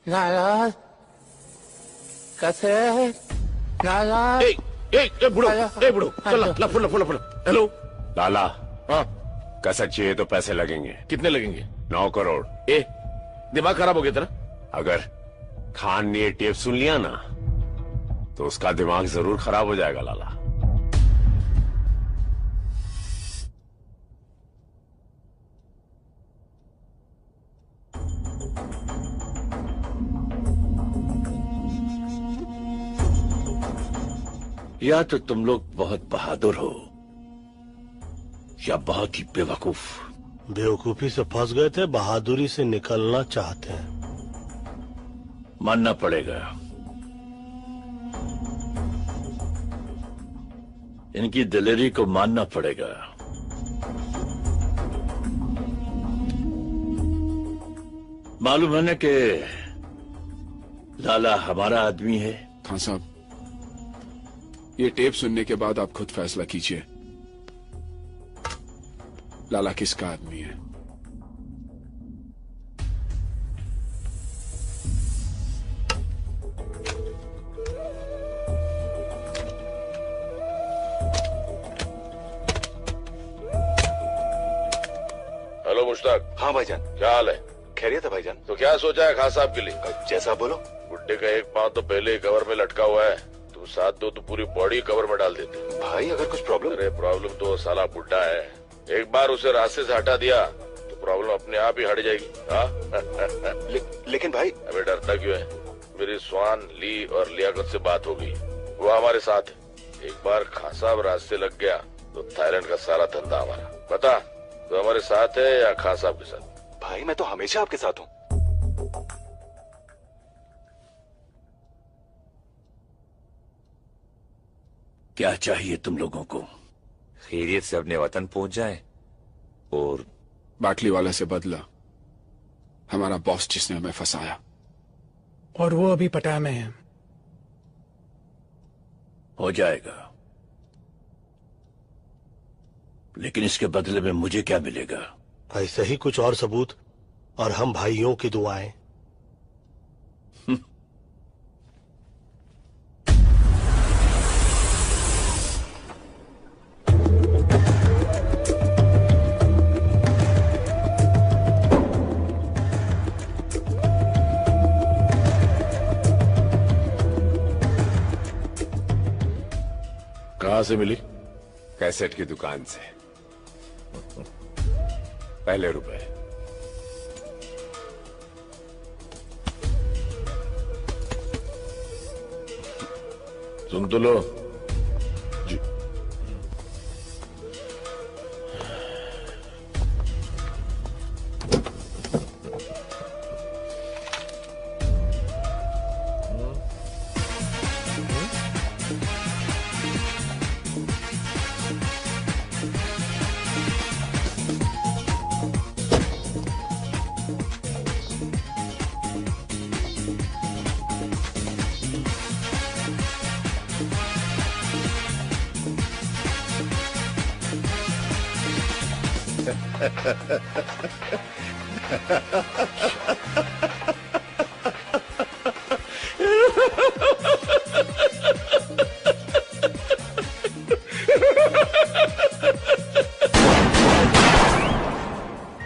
नाराज कैसे नाराज बुढ़ो चल ला फुल हेलो लाला। हाँ कसर चाहिए तो पैसे लगेंगे। कितने लगेंगे? 9 करोड़। दिमाग खराब हो गया तेरा? अगर खान ने ये टेप सुन लिया ना तो उसका दिमाग जरूर खराब हो जाएगा लाला। या तो तुम लोग बहुत बहादुर हो या बहुत ही बेवकूफ। बेवकूफी से फंस गए थे, बहादुरी से निकलना चाहते हैं। मानना पड़ेगा, इनकी दिलेरी को मानना पड़ेगा। मालूम है ना कि लाला हमारा आदमी है। खान साहब, ये टेप सुनने के बाद आप खुद फैसला कीजिए, लाला किसका आदमी है। हेलो मुश्ताक। हाँ भाईजान। क्या हाल है? खैरियत है भाईजान। तो क्या सोचा है खान साहब के लिए? जैसा बोलो। बुड्ढे का एक पांव तो पहले ही कवर में लटका हुआ है, तुम साथ दो तो पूरी बॉडी कवर में डाल देते। भाई अगर कुछ प्रॉब्लम? अरे प्रॉब्लम तो साला बुड्ढा है, एक बार उसे रास्ते से हटा दिया तो प्रॉब्लम अपने आप ही हट जाएगी। हाँ? लेकिन भाई। अबे डरता क्यों है? मेरी स्वान ली और लियाकत से बात हो गई, वो हमारे साथ है। एक बार खान साहब रास्ते लग गया तो थाईलैंड का सारा धंधा हमारा। बता, तो हमारे साथ है या खान साहब के साथ? भाई मैं तो हमेशा आपके साथ हूँ। क्या चाहिए तुम लोगों को? खैरियत से अपने वतन पहुंच जाए और बाटली वाला से बदला, हमारा बॉस जिसने हमें फंसाया। और वो अभी पटाया में है। हो जाएगा, लेकिन इसके बदले में मुझे क्या मिलेगा? ऐसे ही कुछ और सबूत और हम भाइयों की दुआएं। कहाँ से मिली? कैसेट की दुकान से। पहले रुपए। सुन तो लो। जी।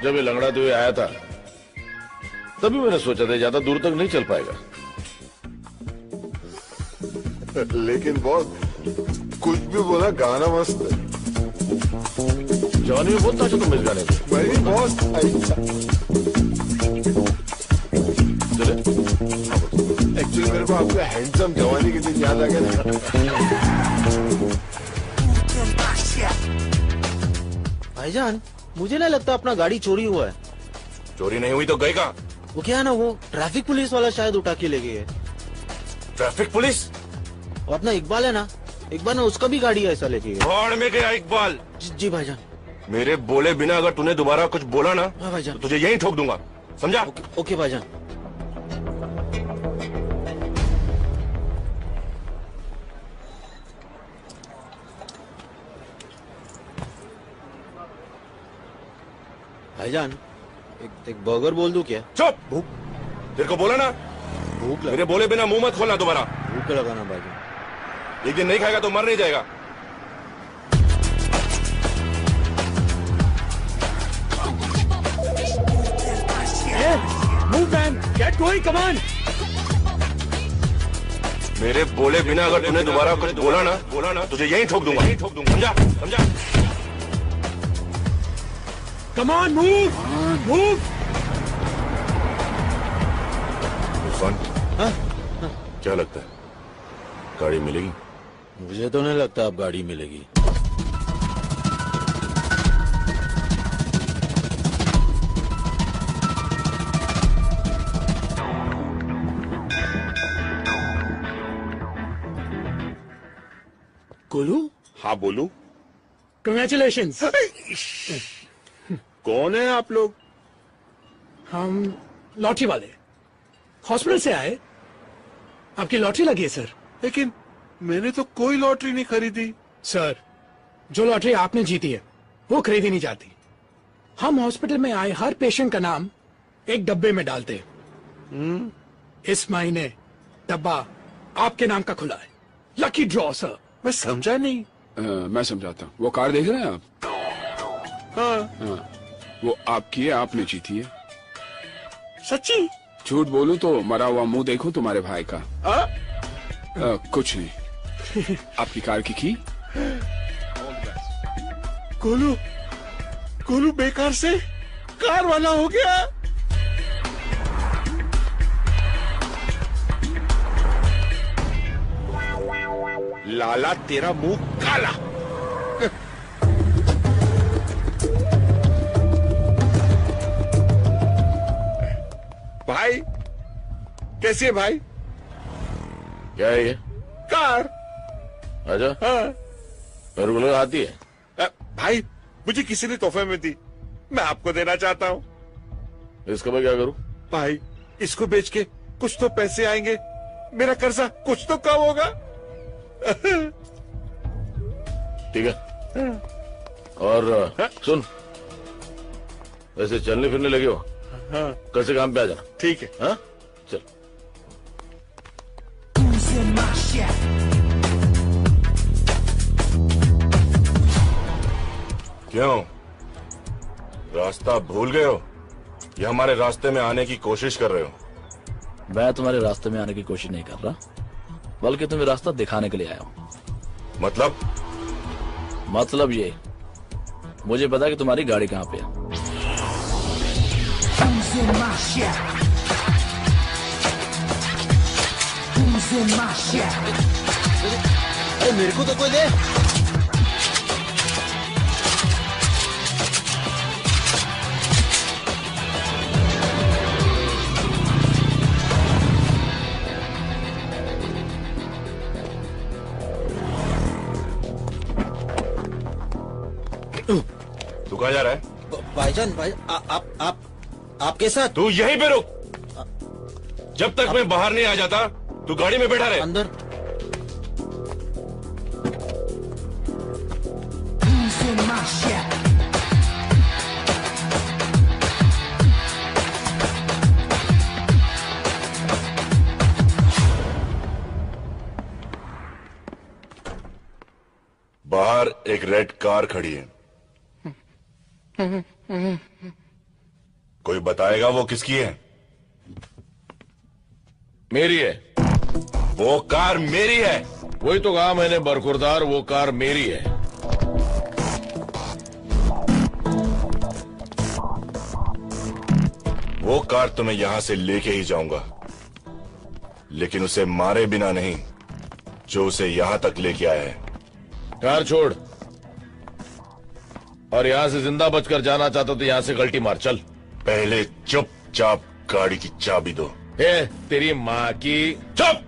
जब ये लंगड़ाते हुए आया था तभी मैंने सोचा था ज्यादा दूर तक नहीं चल पाएगा। लेकिन बॉस कुछ भी बोला, गाना मस्त है। जवानी में बहुत नाचा तुम इस गाने पे। भाई बॉस चले। एक्चुअली मेरे को आपका हैंडसम जवानी के दिन याद आ गया था। भाईजान, मुझे नहीं लगता अपना गाड़ी चोरी हुआ है। चोरी नहीं हुई तो गए कहाँ? वो क्या है ना, वो ट्रैफिक पुलिस वाला शायद उठा के ले गई है। Traffic police? और अपना इकबाल है ना, इकबाल ने उसका भी गाड़ी ऐसा लेके गया। भाड़ में गया इकबाल। जी भाईजान। मेरे बोले बिना अगर तूने दोबारा कुछ बोला ना हाँ भाईजान, तो तुझे यहीं ठोक दूंगा, समझा? ओके भाईजान। भाईजान, एक बर्गर बोल दूं क्या? चुप। तेरे को बोला ना, भूख मेरे बोले बिना मुंह मत खोलना दोबारा। भूख लगाना भाईजान। एक दिन नहीं खाएगा तो मर नहीं जाएगा। Move man, get going, come on. मेरे बोले बिना अगर तूने दोबारा कुछ बोला ना तुझे यहीं ठोक दूंगा। समझा? समझा? Come on, move, move. Irfan, क्या लगता है गाड़ी मिलेगी? मुझे तो नहीं लगता अब गाड़ी मिलेगी। गोलू? हाँ बोलू। Congratulations. कौन है आप लोग? हम लॉटरी वाले, हॉस्पिटल से आए। आपकी लॉटरी लगी है सर। लेकिन मैंने तो कोई लॉटरी नहीं खरीदी। सर, जो लॉटरी आपने जीती है वो खरीदी नहीं जाती। हम हॉस्पिटल में आए हर पेशेंट का नाम एक डब्बे में डालते हैं। इस महीने डब्बा आपके नाम का खुला है। Lucky draw sir. मैं समझा नहीं। मैं समझाता हूँ। वो कार देख रहे हैं आप? हाँ। वो आपकी है, आपने जीती है। सच्ची? झूठ बोलूं तो मरा हुआ मुंह देखो तुम्हारे भाई का। कुछ नहीं। आपकी कार की गोलू, गोलू बेकार से कार वाला हो गया। लाला तेरा मुंह काला। भाई कैसी है भाई? क्या है ये? कार। आजा। हाँ। मेरे को लगा आती है। भाई मुझे किसी ने तोहफे में दी, मैं आपको देना चाहता हूँ। इसका मैं क्या करूँ? भाई इसको बेच के कुछ तो पैसे आएंगे, मेरा कर्जा कुछ तो कम होगा। ठीक है। और सुन, ऐसे चलने फिरने लगे हो, हाँ। कल से काम पे आ जाना। ठीक है। हाँ चल। क्यों, रास्ता भूल गए हो या हमारे रास्ते में आने की कोशिश कर रहे हो? मैं तुम्हारे रास्ते में आने की कोशिश नहीं कर रहा, बल्कि तुम्हें रास्ता दिखाने के लिए आया हूँ। मतलब ये, मुझे पता है कि तुम्हारी गाड़ी कहाँ पे है। अरे मेरे को तो कोई दे। तू कहाँ जा रहा है? भाईजान, भाई आपके साथ। तू यहीं पे रुक, जब तक मैं बाहर नहीं आ जाता तू गाड़ी में बैठा रहे। अंदर। बाहर एक रेड कार खड़ी है, कोई बताएगा वो किसकी है? मेरी है। वो कार मेरी है। वही तो कहा मैंने बरखुरदार, वो कार मेरी है। वो कार तो मैं यहां से लेके ही जाऊंगा, लेकिन उसे मारे बिना नहीं जो उसे यहां तक लेके आया है। कार छोड़, और यहां से जिंदा बचकर जाना चाहता तो यहां से गलती मार। चल। पहले चुपचाप गाड़ी की चाबी दो। हे तेरी माँ की। चुप।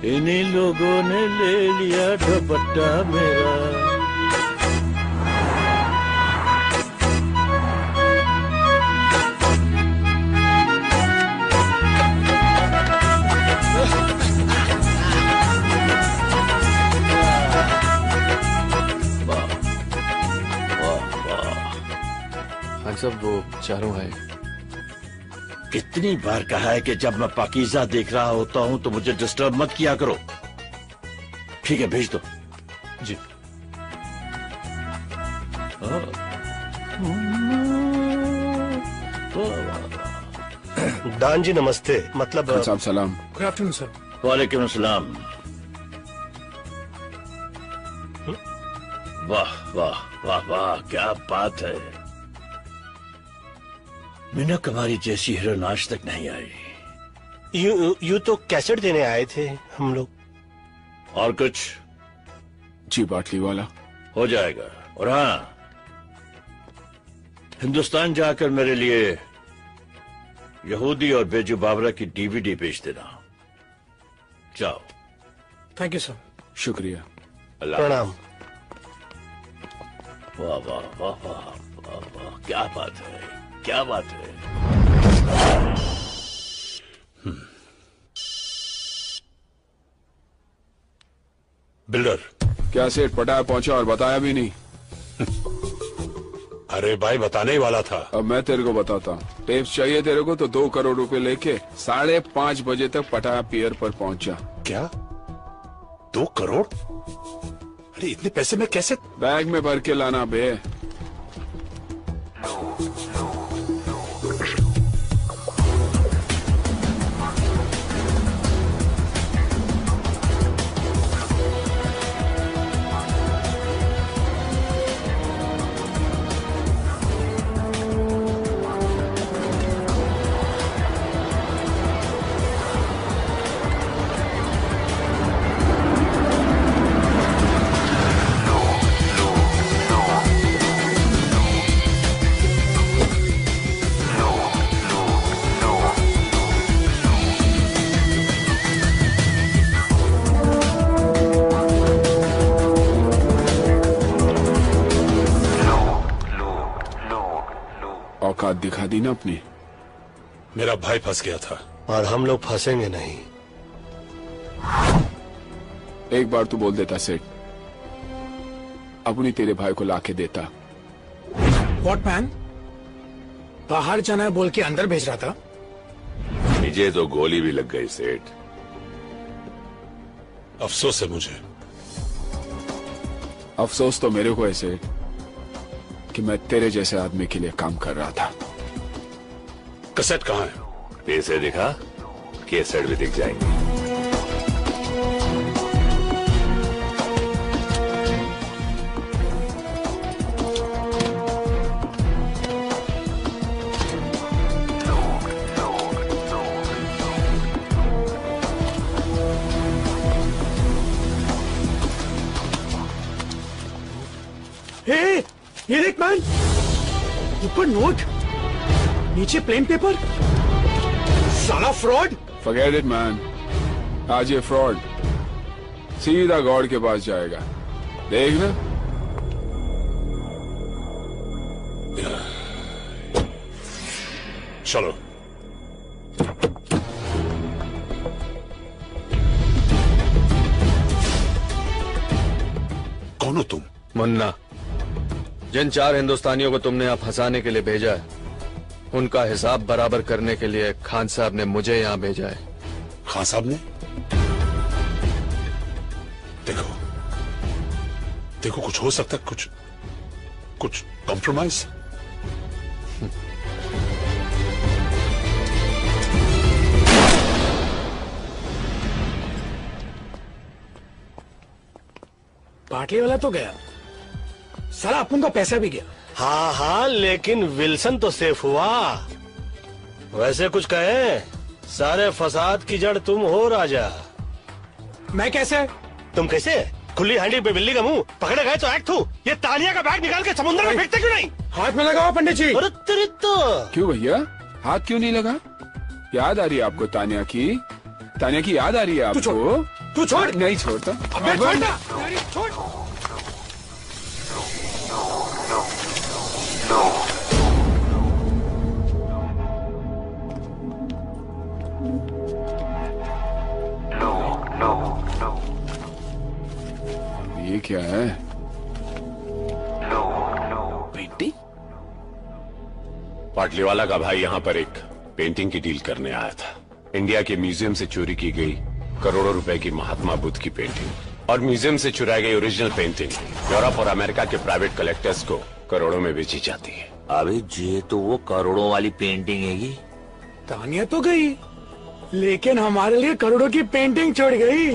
इन्हीं लोगों ने ले लिया दुपट्टा मेरा। सब वो चारों है। कितनी बार कहा है कि जब मैं पाकीज़ा देख रहा होता हूं तो मुझे डिस्टर्ब मत किया करो। ठीक है, भेज दो। जी। दान जी नमस्ते। मतलब साहब सलाम। Good afternoon sir. वालेकुम सलाम। वाह वाह वाह वाह, क्या बात है। मीना कुमारी जैसी हीरोइन आज तक नहीं आई। यू तो कैसेट देने आए थे हम लोग। और कुछ? जी बाटली वाला हो जाएगा। और हाँ, हिंदुस्तान जाकर मेरे लिए यहूदी और बेजू बाबरा की डीवीडी भेज देना। जाओ। Thank you sir. शुक्रिया। प्रणाम। वाह वाह वाह वाह वाह वाह, क्या बात है, क्या बात है। बिल्डर। क्या सेठ पटाया पहुंचा और बताया भी नहीं? अरे भाई, बताने ही वाला था। अब मैं तेरे को बताता हूँ। टेप्स चाहिए तेरे को तो 2 करोड़ रुपए लेके 5:30 बजे तक पटाया पियर पर पहुंचा। क्या 2 करोड़? अरे इतने पैसे में कैसे? बैग में भर के लाना बे। औकात दिखा दी ना अपनी। मेरा भाई फंस गया था और हम लोग फंसेंगे नहीं। एक बार तू बोल देता सेठ, अपनी तेरे भाई को लाके देता। What man? बाहर जाना है बोल के अंदर भेज रहा था। मुझे तो गोली भी लग गई सेठ। अफसोस है मुझे। अफसोस तो मेरे को है सेठ कि मैं तेरे जैसे आदमी के लिए काम कर रहा था। कैसेट कहाँ है? पैसे दिखा, कैसेट भी दिख जाएंगे। ये देख मैन, ऊपर नोट, नीचे प्लेन पेपर। साला फ्रॉड। फॉरगेट इट मैन, आज ये फ्रॉड सीधा गॉड के पास जाएगा। देख ना। चलो। कौन हो तुम? मुन्ना। जिन 4 हिंदुस्तानियों को तुमने यहाँ फंसाने के लिए भेजा है, उनका हिसाब बराबर करने के लिए खान साहब ने मुझे यहाँ भेजा है। खान साहब ने? देखो देखो, कुछ हो सकता है, कुछ कॉम्प्रोमाइज। पाटली वाला तो गया, साला अपन का पैसा भी गया। हाँ हाँ, लेकिन विल्सन तो सेफ हुआ। वैसे कुछ कहे, सारे फसाद की जड़ तुम हो राजा। मैं कैसे? तुम कैसे? खुली हांडी पे बिल्ली का मुंह, पकड़े गए तो एक्ट हूँ। ये तानिया का बैग निकाल के समुद्र में फेंकते क्यों नहीं? हाथ में लगाओ पंडित जी। अरे तेरी तो। क्यों भैया, हाथ क्यों नहीं लगा? याद आ रही है आपको तानिया की? तानिया की याद आ रही है आपको? तू छोड़। नहीं छोड़ता। अबे छोड़ना। छोड़। ये क्या है? पेंटिंग? पाटलीवाला का भाई यहाँ पर एक पेंटिंग की डील करने आया था। इंडिया के म्यूजियम से चोरी की गई करोड़ों रुपए की महात्मा बुद्ध की पेंटिंग और म्यूजियम से चुराई गई ओरिजिनल पेंटिंग यूरोप और अमेरिका के प्राइवेट कलेक्टर्स को करोड़ों में बेची जाती है। अबे ये तो वो करोड़ों वाली पेंटिंग है। तानिया तो गई, लेकिन हमारे लिए करोड़ों की पेंटिंग छोड़ गई।